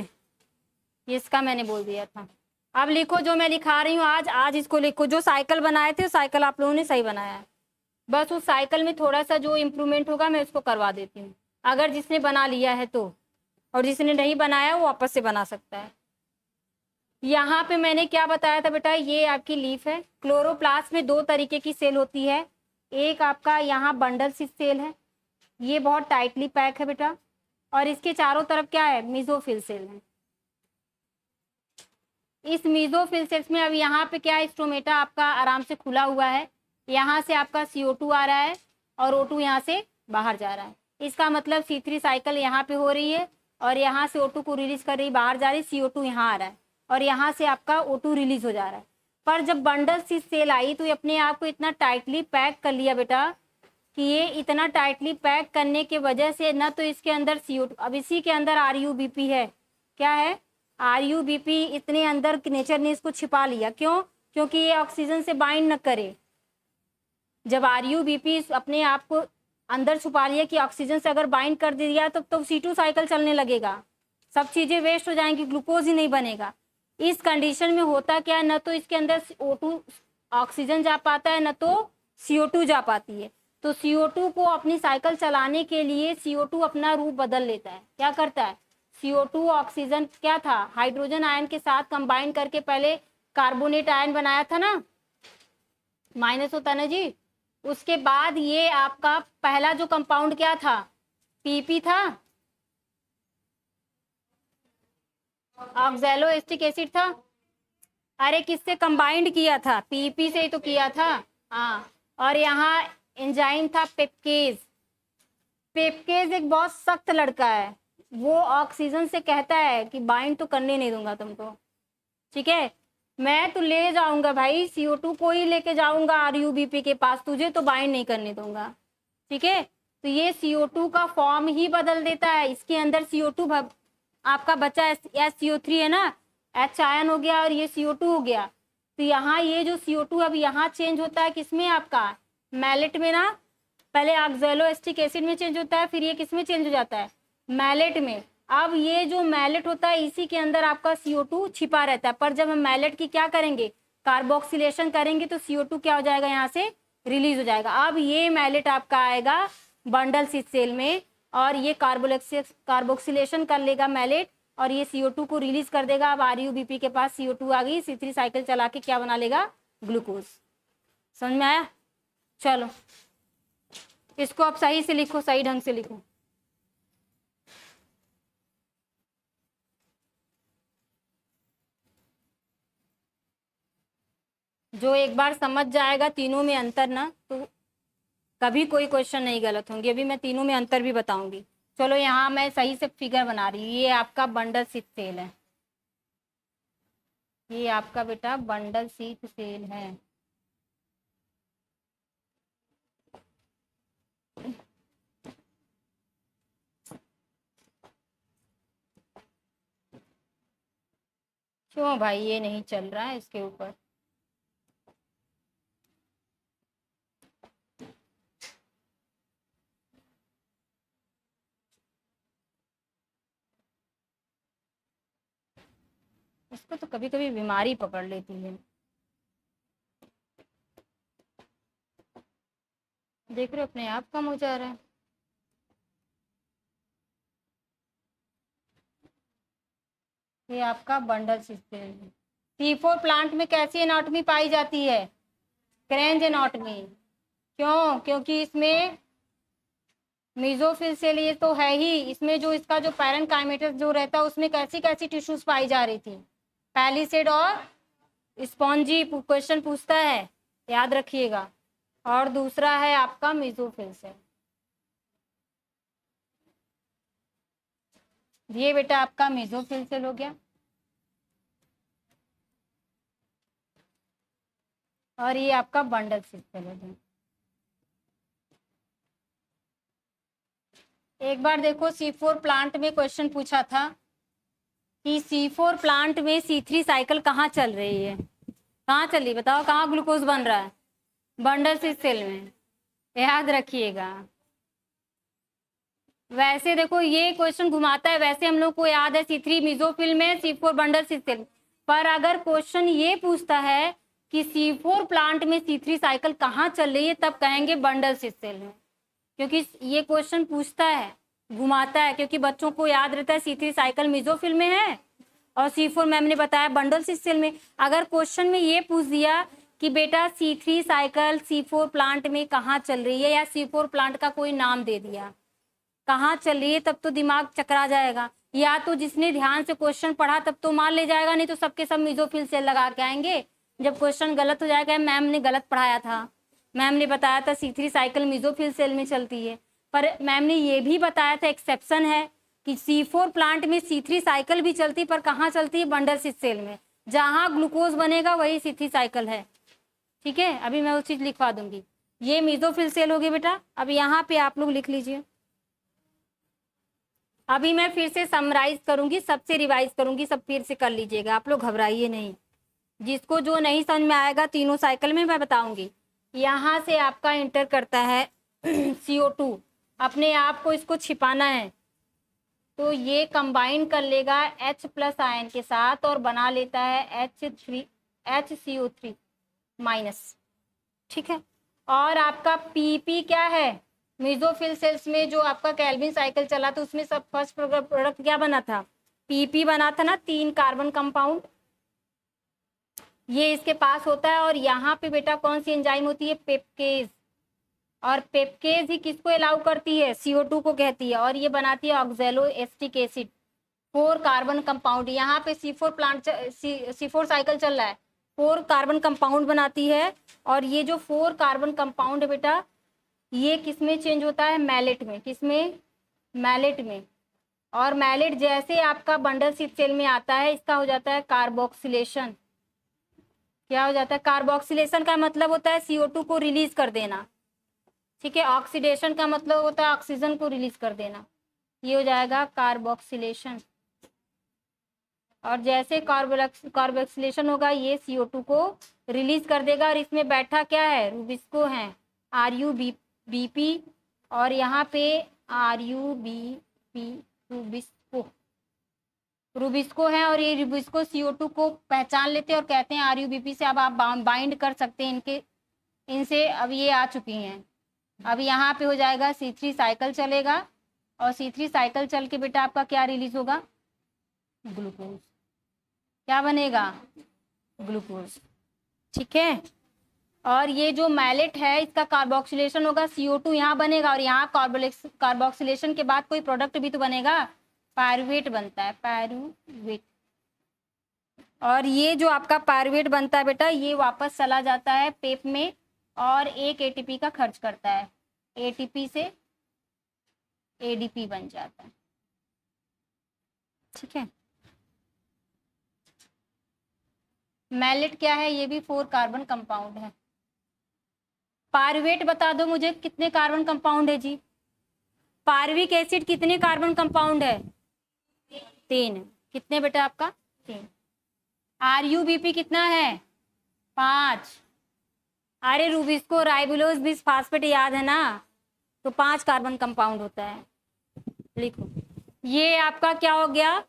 A: ये इसका मैंने बोल दिया था। अब लिखो जो मैं लिखा रही हूँ आज, आज इसको लिखो। जो साइकिल बनाए थे साइकिल आप लोगों ने सही बनाया है, बस उस साइकिल में थोड़ा सा जो इम्प्रूवमेंट होगा मैं उसको करवा देती हूँ, अगर जिसने बना लिया है तो, और जिसने नहीं बनाया वो वापस से बना सकता है। यहाँ पे मैंने क्या बताया था बेटा, ये आपकी लीफ है। क्लोरोप्लास्ट में दो तरीके की सेल होती है, एक आपका यहाँ बंडल सी सेल है, ये बहुत टाइटली पैक है बेटा, और इसके चारों तरफ क्या है, मीजोफिल सेल है। इस मीजोफिल सेल्स में अब यहाँ पे क्या है, स्टोमेटा आपका आराम से खुला हुआ है, यहाँ से आपका CO2 आ रहा है और O2 यहाँ से बाहर जा रहा है। इसका मतलब C3 साइकिल यहाँ पे हो रही है और यहाँ से O2 को रिलीज कर रही, बाहर जा रही, CO2 यहाँ आ रहा है और यहाँ से आपका O2 रिलीज हो जा रहा है। पर जब बंडल सी सेल आई तो ये अपने आप को इतना टाइटली पैक कर लिया बेटा कि ये इतना टाइटली पैक करने की वजह से ना तो इसके अंदर CO2, अब इसी के अंदर RUBP है, क्या है, RUBP, इतने अंदर नेचर ने इसको छिपा लिया। क्यों? क्योंकि ये ऑक्सीजन से बाइंड न करे। जब RUBP अपने आप को अंदर छुपा लिया कि ऑक्सीजन से अगर बाइंड कर दिया तो C2 साइकिल चलने लगेगा, सब चीजें वेस्ट हो जाएंगी, ग्लूकोज ही नहीं बनेगा। इस कंडीशन में होता क्या है, न तो इसके अंदर O2 ऑक्सीजन जा पाता है न तो CO2 जा पाती है। तो CO2 को अपनी साइकिल चलाने के लिए CO2 अपना रूप बदल लेता है। क्या करता है, CO2 ऑक्सीजन क्या था, हाइड्रोजन आयन के साथ कंबाइन करके पहले कार्बोनेट आयन बनाया था ना, माइनस होता ना जी। उसके बाद ये आपका पहला जो कंपाउंड क्या था, PP था, ऑक्सैलो एस्टिक एसिड था। अरे किससे कंबाइंड किया था, PP से ही तो किया था। हाँ, और यहाँ एंजाइम था पेप्केज। पेप्केज एक बहुत सख्त लड़का है, वो ऑक्सीजन से कहता है कि बाइंड तो करने नहीं दूंगा तुमको। ठीक है, मैं तो ले जाऊंगा भाई, CO2 को ही लेके जाऊंगा RUBP के पास, तुझे तो बाइंड नहीं करने दूंगा। ठीक है, तो ये CO2 का फॉर्म ही बदल देता है। इसके अंदर CO2 आपका बचा SCO3 है ना, H आयन हो गया और ये CO2 हो गया। तो यहाँ ये जो CO2 अब यहाँ चेंज होता है किसमें, आपका मैलेट में ना, पहले ऑक्सैलो एस्टिक एसिड में चेंज होता है, फिर ये किस में चेंज हो जाता है, मैलेट में। अब ये जो मैलेट होता है इसी के अंदर आपका CO2 छिपा रहता है, पर जब हम मैलेट की क्या करेंगे, कार्बोक्सिलेशन करेंगे तो CO2 क्या हो जाएगा, यहाँ से रिलीज हो जाएगा। अब ये मैलेट आपका आएगा बंडल सिस सेल में और ये कार्बोक्सिलेशन कर लेगा मैलेट और ये CO2 को रिलीज कर देगा। अब RUBP के पास CO2 आ गई, C3 साइकिल चला के क्या बना लेगा, ग्लूकोज। समझ में आया? चलो इसको आप सही से लिखो, सही ढंग से लिखो। जो एक बार समझ जाएगा तीनों में अंतर ना, तो कभी कोई क्वेश्चन नहीं गलत होंगे। अभी मैं तीनों में अंतर भी बताऊंगी। चलो यहाँ मैं सही से फिगर बना रही हूँ। ये आपका बंडल शीट सेल है, ये आपका बेटा बंडल शीट सेल है। क्यों भाई ये नहीं चल रहा है इसके ऊपर? इसको तो कभी कभी बीमारी पकड़ लेती है। देख रहे हो अपने आप कम हो जा रहा है। ये आपका बंडल सिस्टम है। C4 प्लांट में कैसी एनाटॉमी पाई जाती है? क्रेंज एनाटॉमी। क्यों? क्योंकि इसमें मेसोफिल सेल ये तो है ही, इसमें जो इसका जो पैरेनकाइमेटस जो रहता है उसमें कैसी कैसी टिश्यूज पाई जा रही थी? पैलिसेड और स्पॉन्जी। क्वेश्चन पूछता है, याद रखिएगा। और दूसरा है आपका मेसोफिल सेल। ये बेटा आपका मेसोफिल सेल हो गया। और ये आपका बंडल सेल हो गया। एक बार देखो C4 प्लांट में क्वेश्चन पूछा था कि C4 प्लांट में C3 साइकिल कहाँ चल रही है? कहाँ चल रही बताओ? कहाँ ग्लूकोज बन रहा है? बंडल सेल में। याद रखिएगा। वैसे देखो ये क्वेश्चन घुमाता है, वैसे हम लोग को याद है C3 मेसोफिल में, C4 बंडल सेल। पर अगर क्वेश्चन ये पूछता है कि C4 प्लांट में C3 साइकिल कहाँ चल रही है, तब कहेंगे बंडल सेल में। क्योंकि ये क्वेश्चन पूछता है, घुमाता है, क्योंकि बच्चों को याद रहता है C3 साइकिल मेसोफिल में है और C4 मैम ने बताया बंडल सेल में। अगर क्वेश्चन में ये पूछ दिया कि बेटा C3 साइकिल C4 प्लांट में कहाँ चल रही है, या C4 प्लांट का कोई नाम दे दिया कहाँ चल रही है, तब तो दिमाग चकरा जाएगा। या तो जिसने ध्यान से क्वेश्चन पढ़ा तब तो मान ले जाएगा, नहीं तो सबके सब मेसोफिल सेल लगा के आएंगे। जब क्वेश्चन गलत हो जाएगा मैम ने गलत पढ़ाया था, मैम ने बताया था C3 साइकिल मेसोफिल सेल में चलती है, पर मैम ने ये भी बताया था एक्सेप्शन है कि C4 प्लांट में C3 साइकिल भी चलती, पर कहाँ चलती है? बंडल सेल में। जहां ग्लूकोज बनेगा वही C3 साइकिल है। ठीक है, अभी मैं वो चीज लिखवा दूंगी। ये मेसोफिल सेल हो गई बेटा। अब यहाँ पे आप लोग लिख लीजिए। अभी मैं फिर से समराइज करूंगी, सबसे रिवाइज करूंगी, सब फिर से कर लीजिएगा, आप लोग घबराइए नहीं। जिसको जो नहीं समझ में आएगा तीनों साइकिल में मैं बताऊंगी। यहाँ से आपका इंटर करता है CO2, अपने आप को इसको छिपाना है, तो ये कंबाइन कर लेगा H+ आयन के साथ और बना लेता है HCO3 माइनस। ठीक है। और आपका PP क्या है? मेसोफिल सेल्स में जो आपका केल्विन साइकिल चला था उसमें सब फर्स्ट प्रोडक्ट क्या बना था? PP बना था ना, 3 कार्बन कंपाउंड। ये इसके पास होता है। और यहाँ पे बेटा कौन सी एंजाइम होती है? पेप्केज। और पेप्केज ही किसको अलाउ करती है? CO2 को कहती है। और ये बनाती है ऑक्जेलो एस्टिक एसिड, 4 कार्बन कंपाउंड। यहाँ पे C4 साइकिल चल रहा है, 4 कार्बन कंपाउंड बनाती है। और ये जो 4 कार्बन कंपाउंड है बेटा, ये किसमें चेंज होता है? मैलेट में। किसमें? मैलेट में। और मैलेट जैसे आपका बंडल सेल में आता है, इसका हो जाता है कार्बोक्सिलेशन। क्या हो जाता है? कार्बोक्सिलेशन का मतलब होता है CO2 को रिलीज कर देना। ठीक है। ऑक्सीडेशन का मतलब होता है ऑक्सीजन को रिलीज कर देना। ये हो जाएगा कार्बोक्सिलेशन। और जैसे कार्बोक्सिलेशन होगा ये CO2 को रिलीज कर देगा। और इसमें बैठा क्या है? रूबिस्को है, RuBP। और यहाँ पे RuBP, रूबिस्को है। और ये रूबिस्को CO2 को पहचान लेते हैं और कहते हैं RuBP से अब आप बाइंड कर सकते हैं इनसे। अब ये आ चुकी हैं। अब यहाँ पे हो जाएगा C3 साइकिल चलेगा। और C3 साइकिल चल के बेटा आपका क्या रिलीज होगा? ग्लूकोज। क्या बनेगा? ग्लूकोज। ठीक है। और ये जो मैलेट है इसका कार्बोक्सिलेशन होगा, CO2 यहाँ बनेगा। और यहाँ कार्बोक्सिलेशन के बाद कोई प्रोडक्ट भी तो बनेगा, पायरुवेट बनता है, पायरुवेट। और ये जो आपका पायरुवेट बनता है बेटा, ये वापस चला जाता है पेप में और 1 ATP का खर्च करता है। एटीपी से एडीपी बन जाता है। ठीक है, मैलेट क्या है, ये भी 4 कार्बन कंपाउंड है। पायरुवेट बता दो मुझे कितने कार्बन कंपाउंड है जी। पायरुविक एसिड कितने कार्बन कंपाउंड है? 3। कितने बेटा आपका? 3। आरयूबीपी कितना है? 5। अरे रूबिस्को राइबुलोज बिस फास्फेट याद है ना, तो 5 कार्बन कंपाउंड होता है। लिखो, ये आपका क्या हो गया?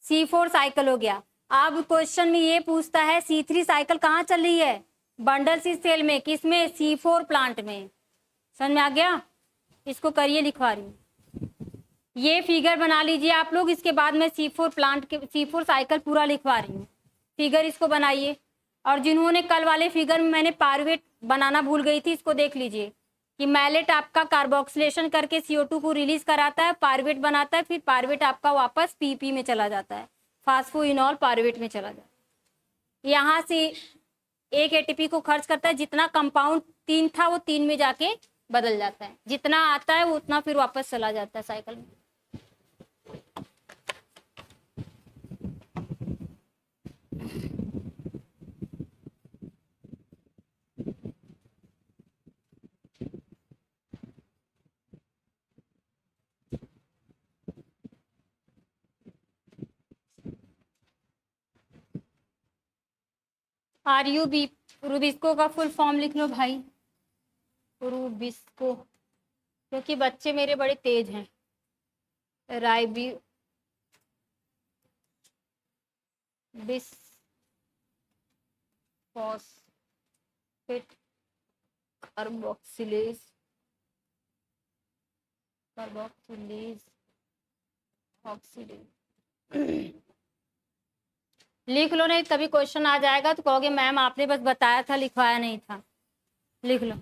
A: C4 साइकिल हो गया। अब क्वेश्चन में ये पूछता है C3 साइकिल कहाँ चल रही है? बंडल सी सेल में, किसमें? C4 प्लांट में। समझ में आ गया? इसको करिए, लिखवा रही हूँ। ये फिगर बना लीजिए आप लोग, इसके बाद में C4 प्लांट के C4 साइकिल पूरा लिखवा रही हूँ। फिगर इसको बनाइए। और जिन्होंने कल वाले फिगर में मैंने पायरुवेट बनाना भूल गई थी, इसको देख लीजिए कि मैलेट आपका कार्बोक्सिलेशन करके CO2 को रिलीज कराता है, पायरुवेट बनाता है, फिर पायरुवेट आपका वापस PP में चला जाता है, फास्फोइनॉल पायरुवेट में चला जाता है। यहाँ से एक एटीपी को खर्च करता है, जितना कंपाउंड 3 था वो 3 में जाके बदल जाता है, जितना आता है वो उतना फिर वापस चला जाता है साइकिल में। RUB, रूबिस्को का फुल फॉर्म लिख लो भाई, रूबिस्को, क्योंकि बच्चे मेरे बड़े तेज हैं। राइबी बिस फॉस्फेट कार्बोक्सिलेज ऑक्सीडेज। लिख लो, नहीं कभी क्वेश्चन आ जाएगा तो कहोगे मैम आपने बस बताया था, लिखवाया नहीं था। लिख लो।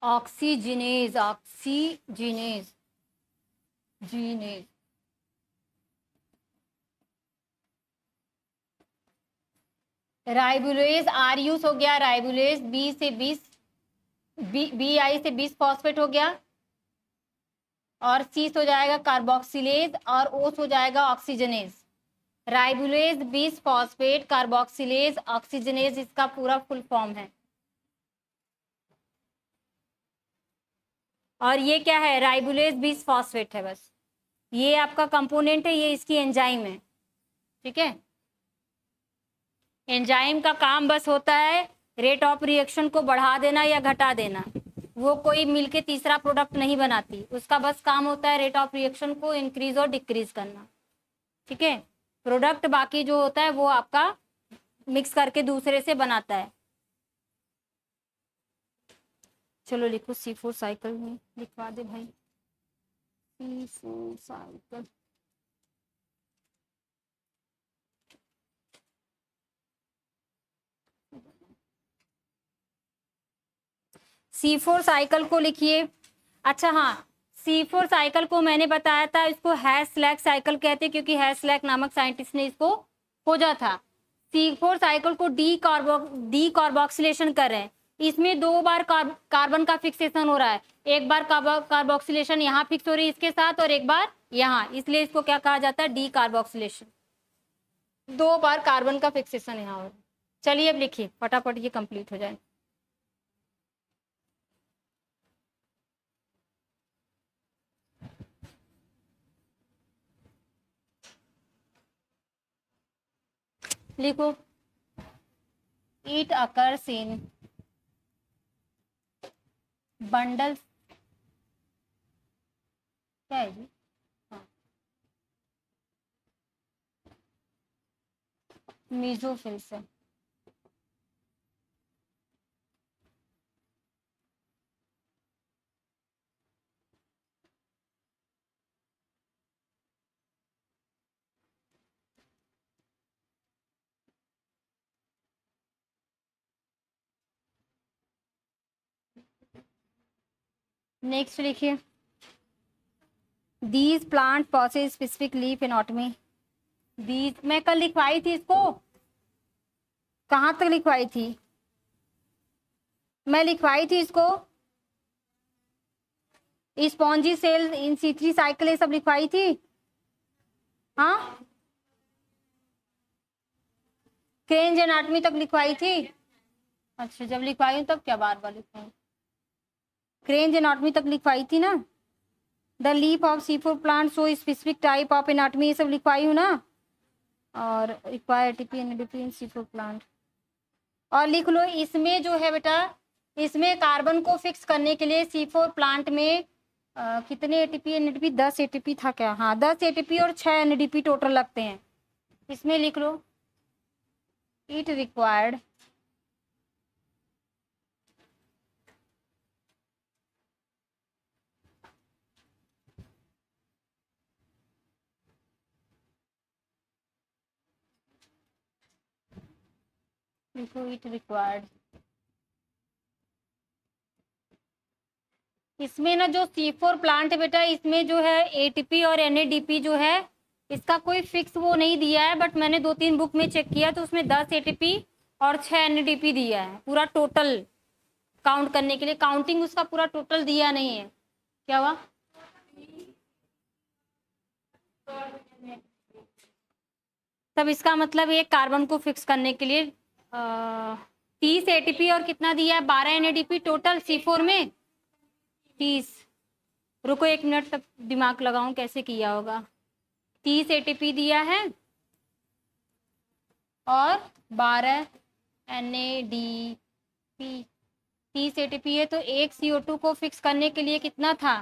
A: ऑक्सीजिनेज, ऑक्सीजिनेज, जीनेज। राइबुलेज आरयूस हो गया, राइबुलेज बी से 20, बी आई से 20 फॉस्फेट हो गया, और सीस हो जाएगा कार्बोक्सिलेज, और ओस हो जाएगा ऑक्सीजनेज। राइबुलेज 20 फॉस्फेट कार्बोक्सिलेज ऑक्सीजनेज, इसका पूरा फुल फॉर्म है। और ये क्या है? राइबुलेज 20 फॉस्फेट है, बस ये आपका कंपोनेंट है, ये इसकी एंजाइम है। ठीक है, एंजाइम का काम बस होता है रेट ऑफ रिएक्शन को बढ़ा देना या घटा देना, वो कोई मिलके तीसरा प्रोडक्ट नहीं बनाती, उसका बस काम होता है रेट ऑफ रिएक्शन को इंक्रीज और डिक्रीज करना। ठीक है, प्रोडक्ट बाकी जो होता है वो आपका मिक्स करके दूसरे से बनाता है। चलो लिखो, C4 साइकिल में लिखवा दे भाई, C4 साइकिल। C4 साइकिल को लिखिए। अच्छा हाँ, C4 साइकिल को मैंने बताया था, इसको हैश-स्लैग साइकिल कहते हैं, क्योंकि हैश-स्लैग नामक साइंटिस्ट ने इसको खोजा था। C4 साइकिल को डी कार्बोक्सिलेशन कर रहे हैं, इसमें 2 बार कार्बन का फिक्सेशन हो रहा है, एक बार कार्बोक्सिलेशन यहाँ फिक्स हो रही है इसके साथ, और एक बार यहाँ, इसलिए इसको क्या कहा जाता है? D carboxylation. 2 बार कार्बन का फिक्सेशन यहाँ हो रहा है। चलिए अब लिखिए फटाफट, ये कंप्लीट हो जाए। लिखो, इट अकर्स इन बंडल, क्या है जी? हाँ, मीजोफिल से। नेक्स्ट लिखिए, these plant process specific leaf anatomy. These मैं कल लिखवाई थी इसको, कहाँ तक लिखवाई थी? मैं लिखवाई थी इसको, स्पॉन्जी सेल इन C3 साइकिल, ये सब लिखवाई थी। हाँ, क्रेंज एनाटॉमी तक लिखवाई थी। अच्छा, जब लिखवाई हूँ तब क्या बार बार लिखवाई? क्रेंज एनाटॉमी तक लिखवाई थी ना। The leaf of C4 plant so specific type of anatomy, ये सब लिखवाई हूँ ना। और require ATP and ADP in C4 plant. और लिख लो इसमें जो है बेटा, इसमें कार्बन को फिक्स करने के लिए C4 प्लांट में कितने एटीपी एनएडीपी? 10 एटीपी था क्या? हाँ, 10 एटीपी और 6 एनएडीपी टोटल लगते हैं। इसमें लिख लो इट रिक्वायर्ड इट रिक्वायर्ड। इसमें ना जो C4 प्लांट है बेटा, इसमें जो है एटीपी और एनएडीपी जो है, इसका कोई फिक्स वो नहीं दिया है, बट मैंने 2-3 बुक में चेक किया तो उसमें 10 एटीपी और 6 एनएडीपी दिया है, पूरा टोटल काउंट करने के लिए। काउंटिंग उसका पूरा टोटल दिया नहीं है। क्या हुआ? तब इसका मतलब ये कार्बन को फिक्स करने के लिए 30 एटीपी और कितना दिया है? 12 एनएडीपी टोटल C4 में 30। रुको 1 मिनट तक दिमाग लगाऊं कैसे किया होगा। 30 एटीपी दिया है और 12 NADP। 30 एटीपी है तो एक CO2 को फिक्स करने के लिए कितना था?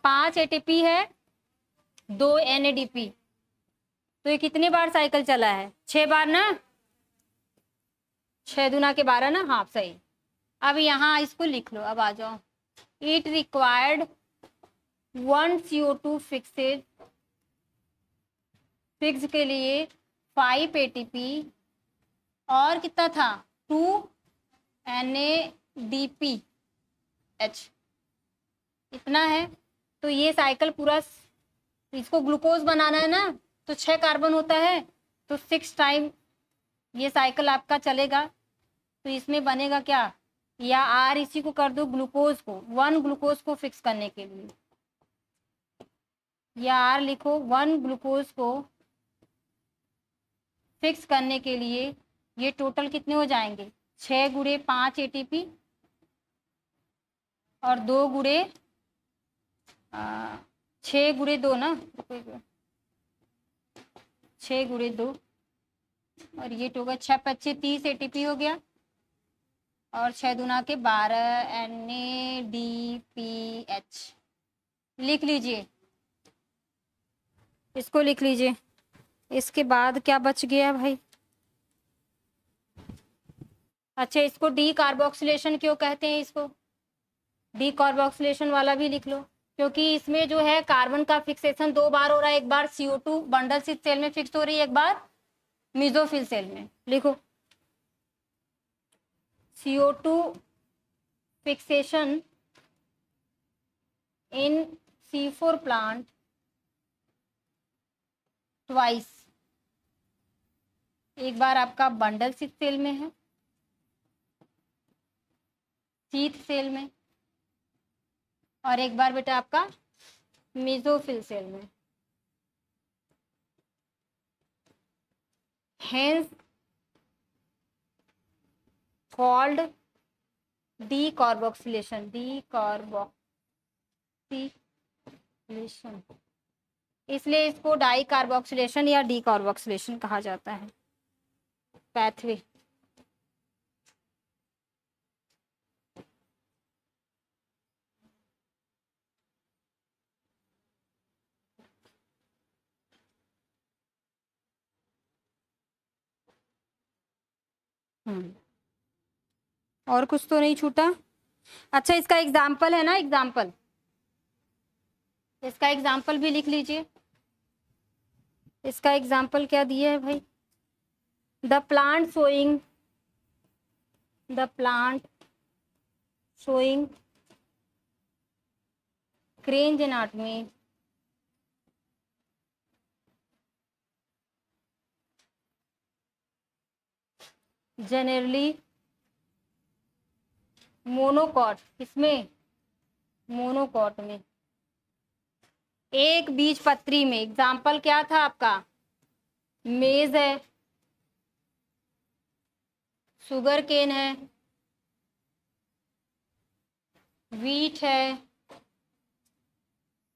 A: 5 एटीपी है, 2 NADP। तो ये कितनी बार साइकिल चला है? 6 बार ना। 6 दूना के 12 ना। हाँ सही। अब यहाँ इसको लिख लो, अब आ जाओ। It required 1 CO2 fixed, fix के लिए 5 एटीपी और कितना था? 2 NADPH। इतना है। तो ये साइकिल पूरा, इसको ग्लूकोज बनाना है ना, तो 6 कार्बन होता है, तो 6 टाइम ये साइकिल आपका चलेगा। तो इसमें बनेगा क्या? या R इसी को कर दो ग्लूकोज को, 1 ग्लूकोज को फिक्स करने के लिए, या R लिखो 1 ग्लूकोज को फिक्स करने के लिए। ये टोटल कितने हो जाएंगे? 6 गुणे 5 एटीपी और 2 गुणे 6 गुणे 2 ना, 6 गुणे 2 और ये तो होगा 6 25 30 एटीपी हो गया और 6 दूना के 12 NADPH। लिख लीजिए, इसको लिख लीजिए। इसके बाद क्या बच गया भाई? अच्छा, इसको डी कार्बोक्सिलेशन क्यों कहते हैं? इसको डी कार्बोक्सिलेशन वाला भी लिख लो, क्योंकि इसमें जो है कार्बन का फिक्सेशन 2 बार हो रहा है। एक बार CO2 बंडल स्थित सेल में फिक्स हो रही है, एक बार मेसोफिल सेल में। लिखो CO2 फिक्सेशन इन C4 प्लांट ट्वाइस। एक बार आपका बंडल स्थित सेल में है, शीथ सेल में, और एक बार बेटा आपका मेसोफिल सेल में। हेंस कॉल्ड डी कार्बोक्सिलेशन, इसलिए इसको डाई कार्बोक्सिलेशन या डी कार्बोक्सिलेशन कहा जाता है पैथवे। और कुछ तो नहीं छूटा? अच्छा, इसका एग्जाम्पल है ना, एग्जाम्पल, इसका एग्जाम्पल भी लिख लीजिए। इसका एग्जाम्पल क्या दिया है भाई? The plant showing Kranz anatomy, generally monocot, किसमें, मोनोकॉट में। एक बीज पत्री में, एग्जाम्पल क्या था आपका, मेज है, शुगर केन है, वीट है,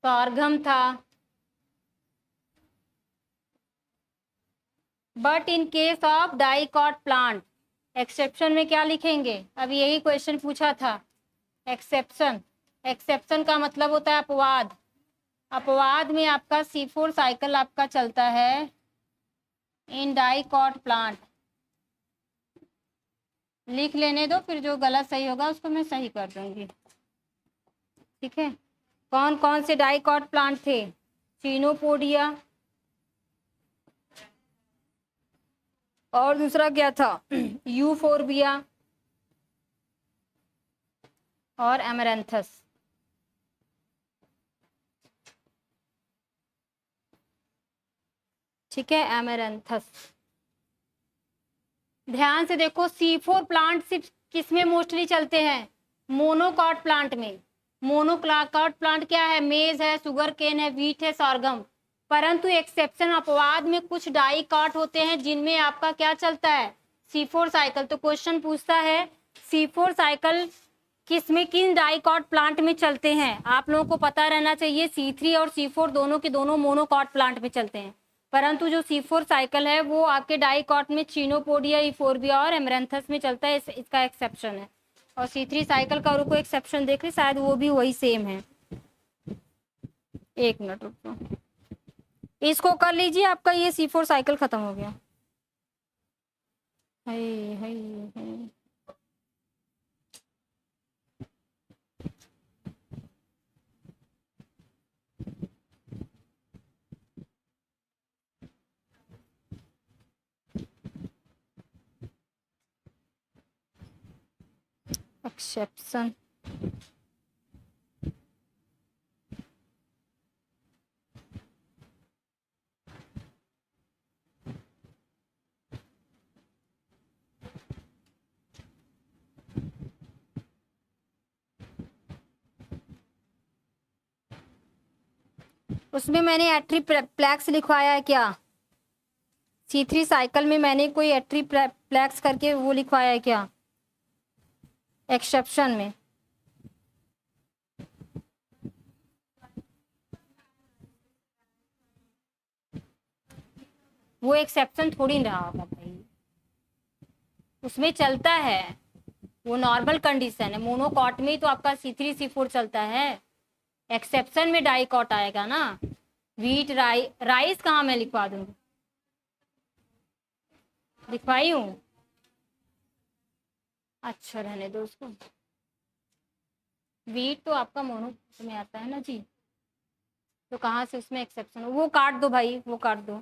A: sorghum था। But in case of dicot plant, exception में क्या लिखेंगे, अब यही क्वेश्चन पूछा था। एक्सेप्शन, एक्सेप्शन का मतलब होता है अपवाद। अपवाद में आपका C4 साइकिल आपका चलता है इन डाइकॉट प्लांट। लिख लेने दो, फिर जो गलत सही होगा उसको मैं सही कर दूंगी, ठीक है। कौन कौन से डाइकॉट प्लांट थे, चिनोपोडिया, और दूसरा क्या था, यूफोर्बिया और एमरैंथस। ठीक है, एमरैंथस। ध्यान से देखो, C4 प्लांट सिर्फ किसमें मोस्टली चलते हैं, मोनोकॉट प्लांट में। मोनोकॉट प्लांट क्या है, मेज है, शुगर केन है, वीट है, sorghum। परंतु एक्सेप्शन, अपवाद में कुछ डाइकॉट होते हैं जिनमें आपका क्या चलता है, C4 साइकिल। तो क्वेश्चन पूछता है C4 साइकिल किसमें, किन डाइकॉट प्लांट में चलते हैं। आप लोगों को पता रहना चाहिए C3 और C4 दोनों के दोनों मोनोकॉट प्लांट में चलते हैं, परंतु जो C4 साइकिल है वो आपके डाइकॉट में चिनोपोडिया, यूफोर्बिया और एमरैंथस में चलता है, इसका एक्सेप्शन है। और C3 साइकिल का रुको एक्सेप्शन देख ली, शायद वो भी वही सेम है। एक मिनट रुको, इसको कर लीजिए, आपका ये C4 साइकिल खत्म हो गया। हाय हाय हाय, एक्सेप्शन। उसमें मैंने एट्रीप्लेक्स लिखवाया है क्या, C3 साइकिल में मैंने कोई एट्रीप्लेक्स करके वो लिखवाया है क्या एक्सेप्शन में। वो एक्सेप्शन थोड़ी रहा होगा भाई, उसमें चलता है, वो नॉर्मल कंडीशन है। मोनोकॉट में ही तो आपका C3 C4 चलता है, एक्सेप्शन में डाइकॉट आएगा ना। वीट, राइस कहाँ मैं लिखवा दूंगी, लिखवाई हूँ, अच्छा रहने दो उसको। वीट तो आपका मोनो में आता है ना जी, तो कहाँ से उसमें एक्सेप्शन, वो काट दो भाई, वो काट दो,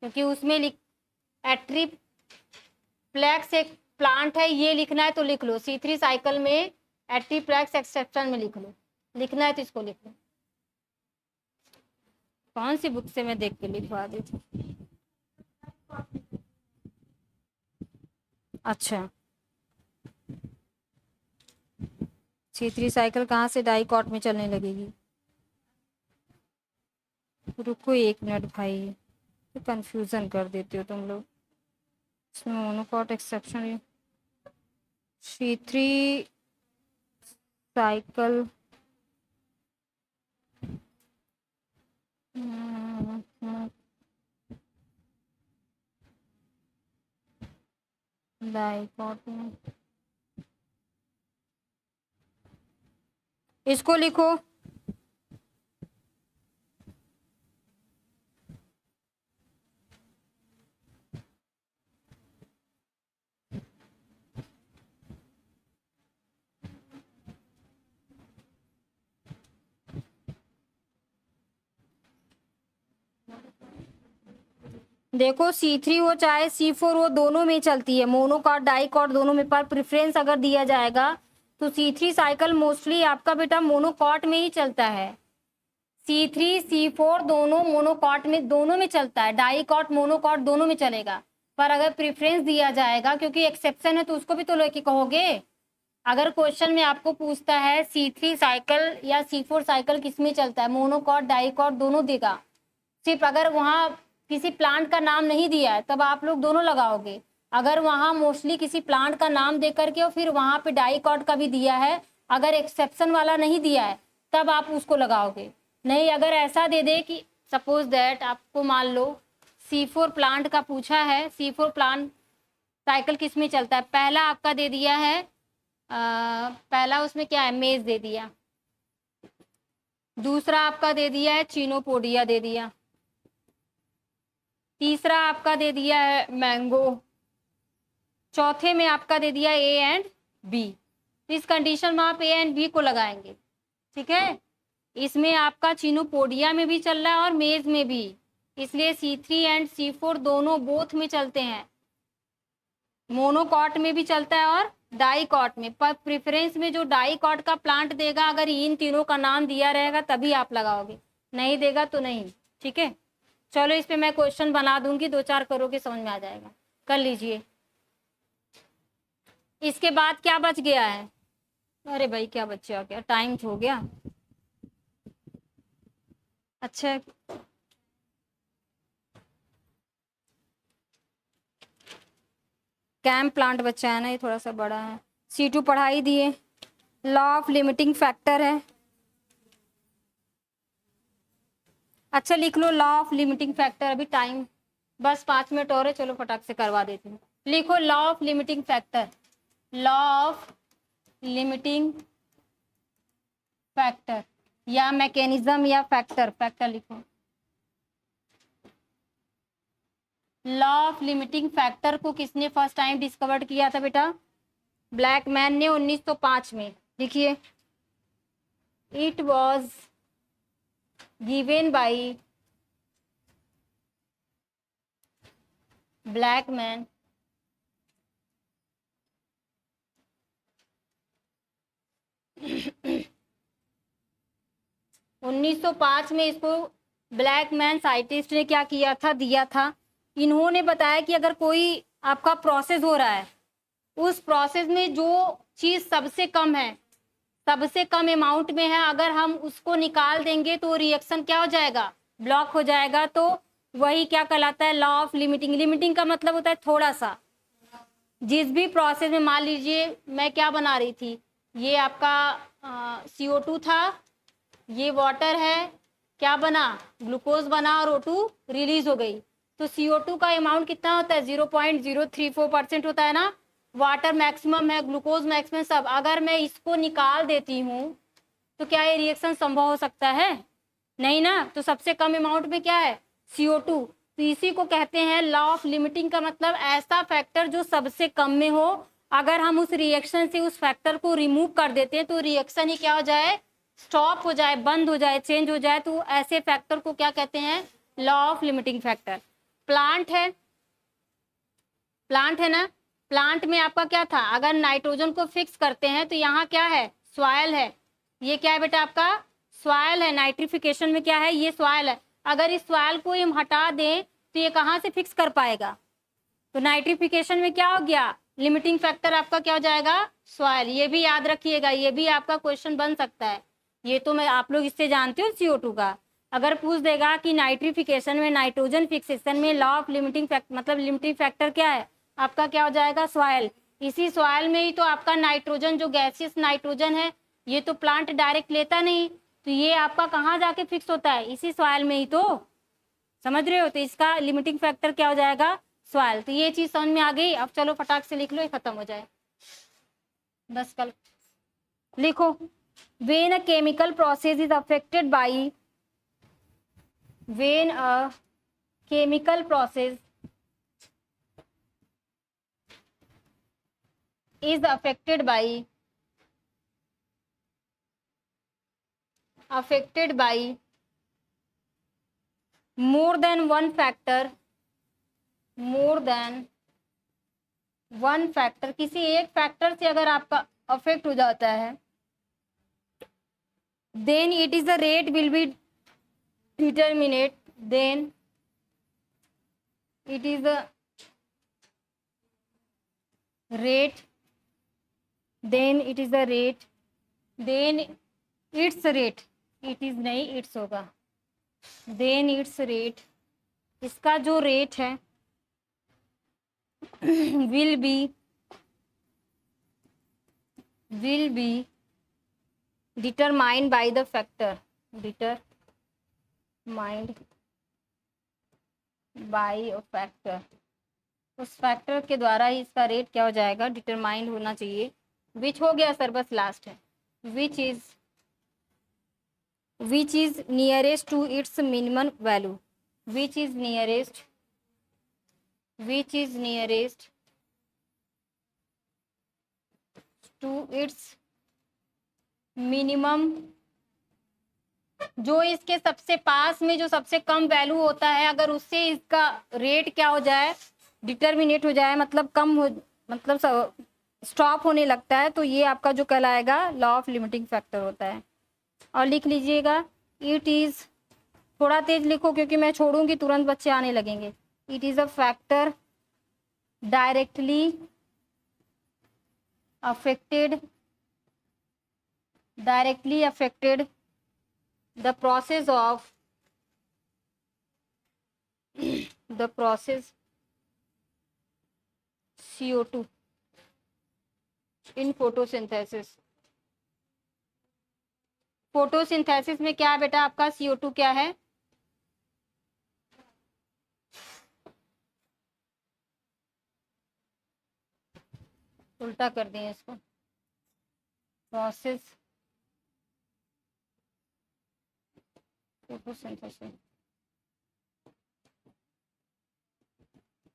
A: क्योंकि उसमें एट्रीप्लेक्स एक प्लांट है, ये लिखना है तो लिख लो। C3 साइकिल में एट्रीप्लेक्स एक्सेप्शन में लिख लो, लिखना है तो इसको लिख लो। कौन सी बुक से मैं देख के लिखवा दी थी, अच्छा। C3 साइकिल कहाँ से डाइकॉट में चलने लगेगी, रुको एक मिनट भाई, तो कंफ्यूजन कर देते हो तुम लोग। इसमें monocot exception, C3 cycle dicot में, इसको लिखो। देखो C3 हो चाहे C4 वो दोनों में चलती है, मोनोकॉट डाइकॉट दोनों में, पर प्रेफरेंस अगर दिया जाएगा तो C3 साइकिल मोस्टली आपका बेटा मोनोकॉट में ही चलता है। C3 C4 दोनों मोनोकॉट में, दोनों में चलता है, डाइकॉट मोनोकॉट दोनों में चलेगा। पर अगर प्रेफरेंस दिया जाएगा, क्योंकि एक्सेप्शन है तो उसको भी तो लेके कहोगे। अगर क्वेश्चन में आपको पूछता है C3 साइकिल या C4 साइकिल किस में चलता है, मोनोकॉट डाइकॉट दोनों देगा। सिर्फ अगर वहाँ किसी प्लांट का नाम नहीं दिया है तब आप लोग दोनों लगाओगे। अगर वहाँ मोस्टली किसी प्लांट का नाम दे करके और फिर वहाँ पे डाइकॉट का भी दिया है, अगर एक्सेप्शन वाला नहीं दिया है तब आप उसको लगाओगे। नहीं, अगर ऐसा दे दे कि सपोज दैट आपको मान लो C4 प्लांट का पूछा है, C4 प्लांट साइकिल किस में चलता है, पहला आपका दे दिया है पहला उसमें क्या है, मेज दे दिया। दूसरा आपका दे दिया है चिनोपोडिया दे दिया। तीसरा आपका दे दिया है मैंगो। चौथे में आपका दे दिया ए एंड बी। इस कंडीशन में आप ए एंड बी को लगाएंगे, ठीक है। इसमें आपका चिनोपोडिया में भी चल रहा है और मेज में भी, इसलिए C3 एंड C4 दोनों बोथ में चलते हैं, मोनोकॉट में भी चलता है और डाइकॉट में। पर प्रेफरेंस में जो डाइकॉट का प्लांट देगा, अगर इन तीनों का नाम दिया रहेगा तभी आप लगाओगे, नहीं देगा तो नहीं, ठीक है। चलो इस पे मैं क्वेश्चन बना दूंगी, 2-4 करोगे समझ में आ जाएगा, कर लीजिए। इसके बाद क्या बच गया है, अरे भाई क्या बचा क्या, टाइम हो गया। अच्छा कैम्प प्लांट बचा है ना, ये थोड़ा सा बड़ा है। C2 पढ़ाई दिए, लॉ ऑफ लिमिटिंग फैक्टर है। अच्छा लिख लो लॉ ऑफ लिमिटिंग फैक्टर, अभी टाइम बस 5 मिनट और है, चलो फटाक से करवा देती हूँ। लिखो law of limiting factor, law of limiting factor या मैकेनिज्म या फैक्टर, फैक्टर लिखो। लॉ ऑफ लिमिटिंग फैक्टर को किसने फर्स्ट टाइम डिस्कवर किया था बेटा, ब्लैकमैन ने 1905 में। लिखिए, it was given by Blackman उन्नीस सौ पांच में इसको ब्लैकमैन साइंटिस्ट ने क्या किया था, दिया था। इन्होंने बताया कि अगर कोई आपका प्रोसेस हो रहा है, उस प्रोसेस में जो चीज सबसे कम है, सबसे कम अमाउंट में है, अगर हम उसको निकाल देंगे तो रिएक्शन क्या हो जाएगा, ब्लॉक हो जाएगा। तो वही क्या कहलाता है, लॉ ऑफ लिमिटिंग। लिमिटिंग का मतलब होता है थोड़ा सा। जिस भी प्रोसेस में, मान लीजिए मैं क्या बना रही थी, ये आपका CO2 था, ये वाटर है, क्या बना, ग्लूकोज बना और O2 रिलीज हो गई। तो CO2 का अमाउंट कितना होता है, 0.034% होता है ना। वाटर मैक्सिमम है, ग्लूकोज मैक्सिमम, सब। अगर मैं इसको निकाल देती हूँ तो क्या ये रिएक्शन संभव हो सकता है, नहीं ना। तो सबसे कम अमाउंट में क्या है, CO2। तो इसी को कहते हैं लॉ ऑफ लिमिटिंग का मतलब ऐसा फैक्टर जो सबसे कम में हो, अगर हम उस रिएक्शन से उस फैक्टर को रिमूव कर देते हैं तो रिएक्शन ही क्या हो जाए, स्टॉप हो जाए, बंद हो जाए, चेंज हो जाए। तो ऐसे फैक्टर को क्या कहते हैं, law of limiting factor. Plant है, प्लांट है ना, प्लांट में आपका क्या था, अगर नाइट्रोजन को फिक्स करते हैं तो यहाँ क्या है, सॉइल है। ये क्या है बेटा, आपका सॉइल है। नाइट्रिफिकेशन में क्या है, ये सॉइल है। अगर इस सॉइल को हम हटा दें तो ये कहाँ से फिक्स कर पाएगा, तो नाइट्रिफिकेशन में क्या हो गया, लिमिटिंग फैक्टर आपका क्या हो जाएगा, सॉइल। ये भी याद रखिएगा, ये भी आपका क्वेश्चन बन सकता है। ये तो मैं, आप लोग इससे जानते हो CO2 का। अगर पूछ देगा कि नाइट्रिफिकेशन में, नाइट्रोजन फिक्सेशन में लॉ ऑफ लिमिटिंग फैक्टर, मतलब लिमिटिंग फैक्टर क्या है आपका, क्या हो जाएगा, सॉइल। इसी सॉइल में ही तो आपका नाइट्रोजन, जो गैसियस नाइट्रोजन है, ये तो प्लांट डायरेक्ट लेता नहीं, तो ये आपका कहाँ जाके फिक्स होता है, इसी सॉइल में ही तो, समझ रहे हो। तो इसका लिमिटिंग फैक्टर क्या हो जाएगा, सॉइल। तो ये चीज समझ में आ गई। अब चलो फटाक से लिख लो, ये खत्म हो जाए, बस कल लिखो। when a chemical process is affected by, when a chemical process is affected by more than one factor, more than one factor, किसी एक फैक्टर से अगर आपका अफेक्ट हो जाता है, then it is the rate will be determinate, then it is a rate, then it is a rate, then its rate, it is नहीं its होगा, then its rate, इसका जो रेट है will be determined by the factor, determined by a factor, उस factor के द्वारा ही इसका rate क्या हो जाएगा, डिटरमाइंड होना चाहिए। विच हो गया सर, बस लास्ट है, which is nearest to its minimum value, which is nearest to its minimum, जो इसके सबसे पास में जो सबसे कम वैल्यू होता है, अगर उससे इसका रेट क्या हो जाए, डिटर्मिनेट हो जाए, मतलब कम हो, मतलब स्टॉप होने लगता है, तो ये आपका जो कहलाएगा लॉ ऑफ लिमिटिंग फैक्टर होता है। और लिख लीजिएगा, इट इज, थोड़ा तेज लिखो क्योंकि मैं छोड़ूंगी तुरंत बच्चे आने लगेंगे। It is a factor directly affected the process CO2 in photosynthesis। Photosynthesis में क्या है बेटा आपका, CO2 क्या है, उल्टा कर दिए इसको, प्रोसेस फोटोसिंथेसिस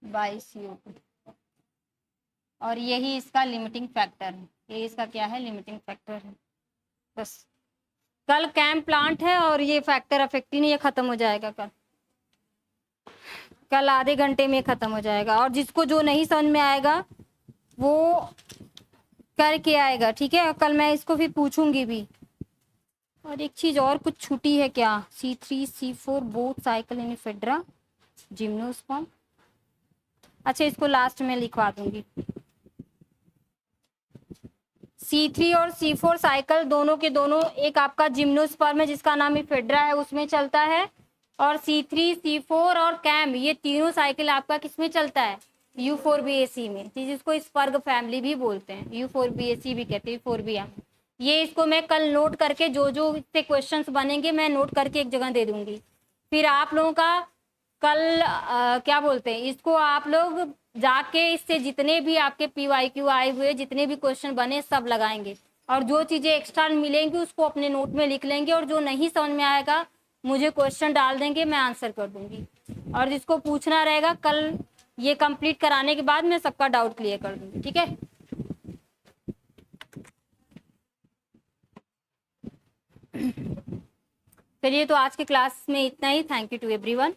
A: बाय CO2, और यही इसका लिमिटिंग फैक्टर है, ये इसका क्या है, लिमिटिंग फैक्टर है। बस कल कैंप प्लांट है और ये फैक्टर अफेक्ट ही नहीं, ये खत्म हो जाएगा कल आधे घंटे में खत्म हो जाएगा, और जिसको जो नहीं समझ में आएगा वो करके आएगा, ठीक है। कल मैं इसको फिर पूछूंगी भी। और एक चीज और कुछ छूटी है क्या, C3 C4 both cycle in ephedra gymnosperm, अच्छा इसको लास्ट में लिखवा दूंगी। C3 और C4 साइकिल दोनों के दोनों, एक आपका जिम्नोस्पर्म है जिसका नाम इफेड्रा है, उसमें चलता है, और C3 C4 और कैम, ये तीनों साइकिल आपका किसमें चलता है, U4BAC में, जिसको स्पर्ग फैमिली भी बोलते हैं, U4BAC भी कहते हैं, 4B। ये इसको मैं कल नोट करके, जो जो इससे क्वेश्चंस बनेंगे मैं नोट करके एक जगह दे दूंगी, फिर आप लोगों का कल क्या बोलते हैं इसको, आप लोग जाके इससे जितने भी आपके PYQ आए हुए जितने भी क्वेश्चन बने सब लगाएंगे, और जो चीजें एक्स्ट्रा मिलेंगी उसको अपने नोट में लिख लेंगे, और जो नहीं समझ में आएगा मुझे क्वेश्चन डाल देंगे, मैं आंसर कर दूंगी, और जिसको पूछना रहेगा कल ये कंप्लीट कराने के बाद मैं सबका डाउट क्लियर कर दूंगी, ठीक है। चलिए, तो आज के क्लास में इतना ही। Thank you to everyone.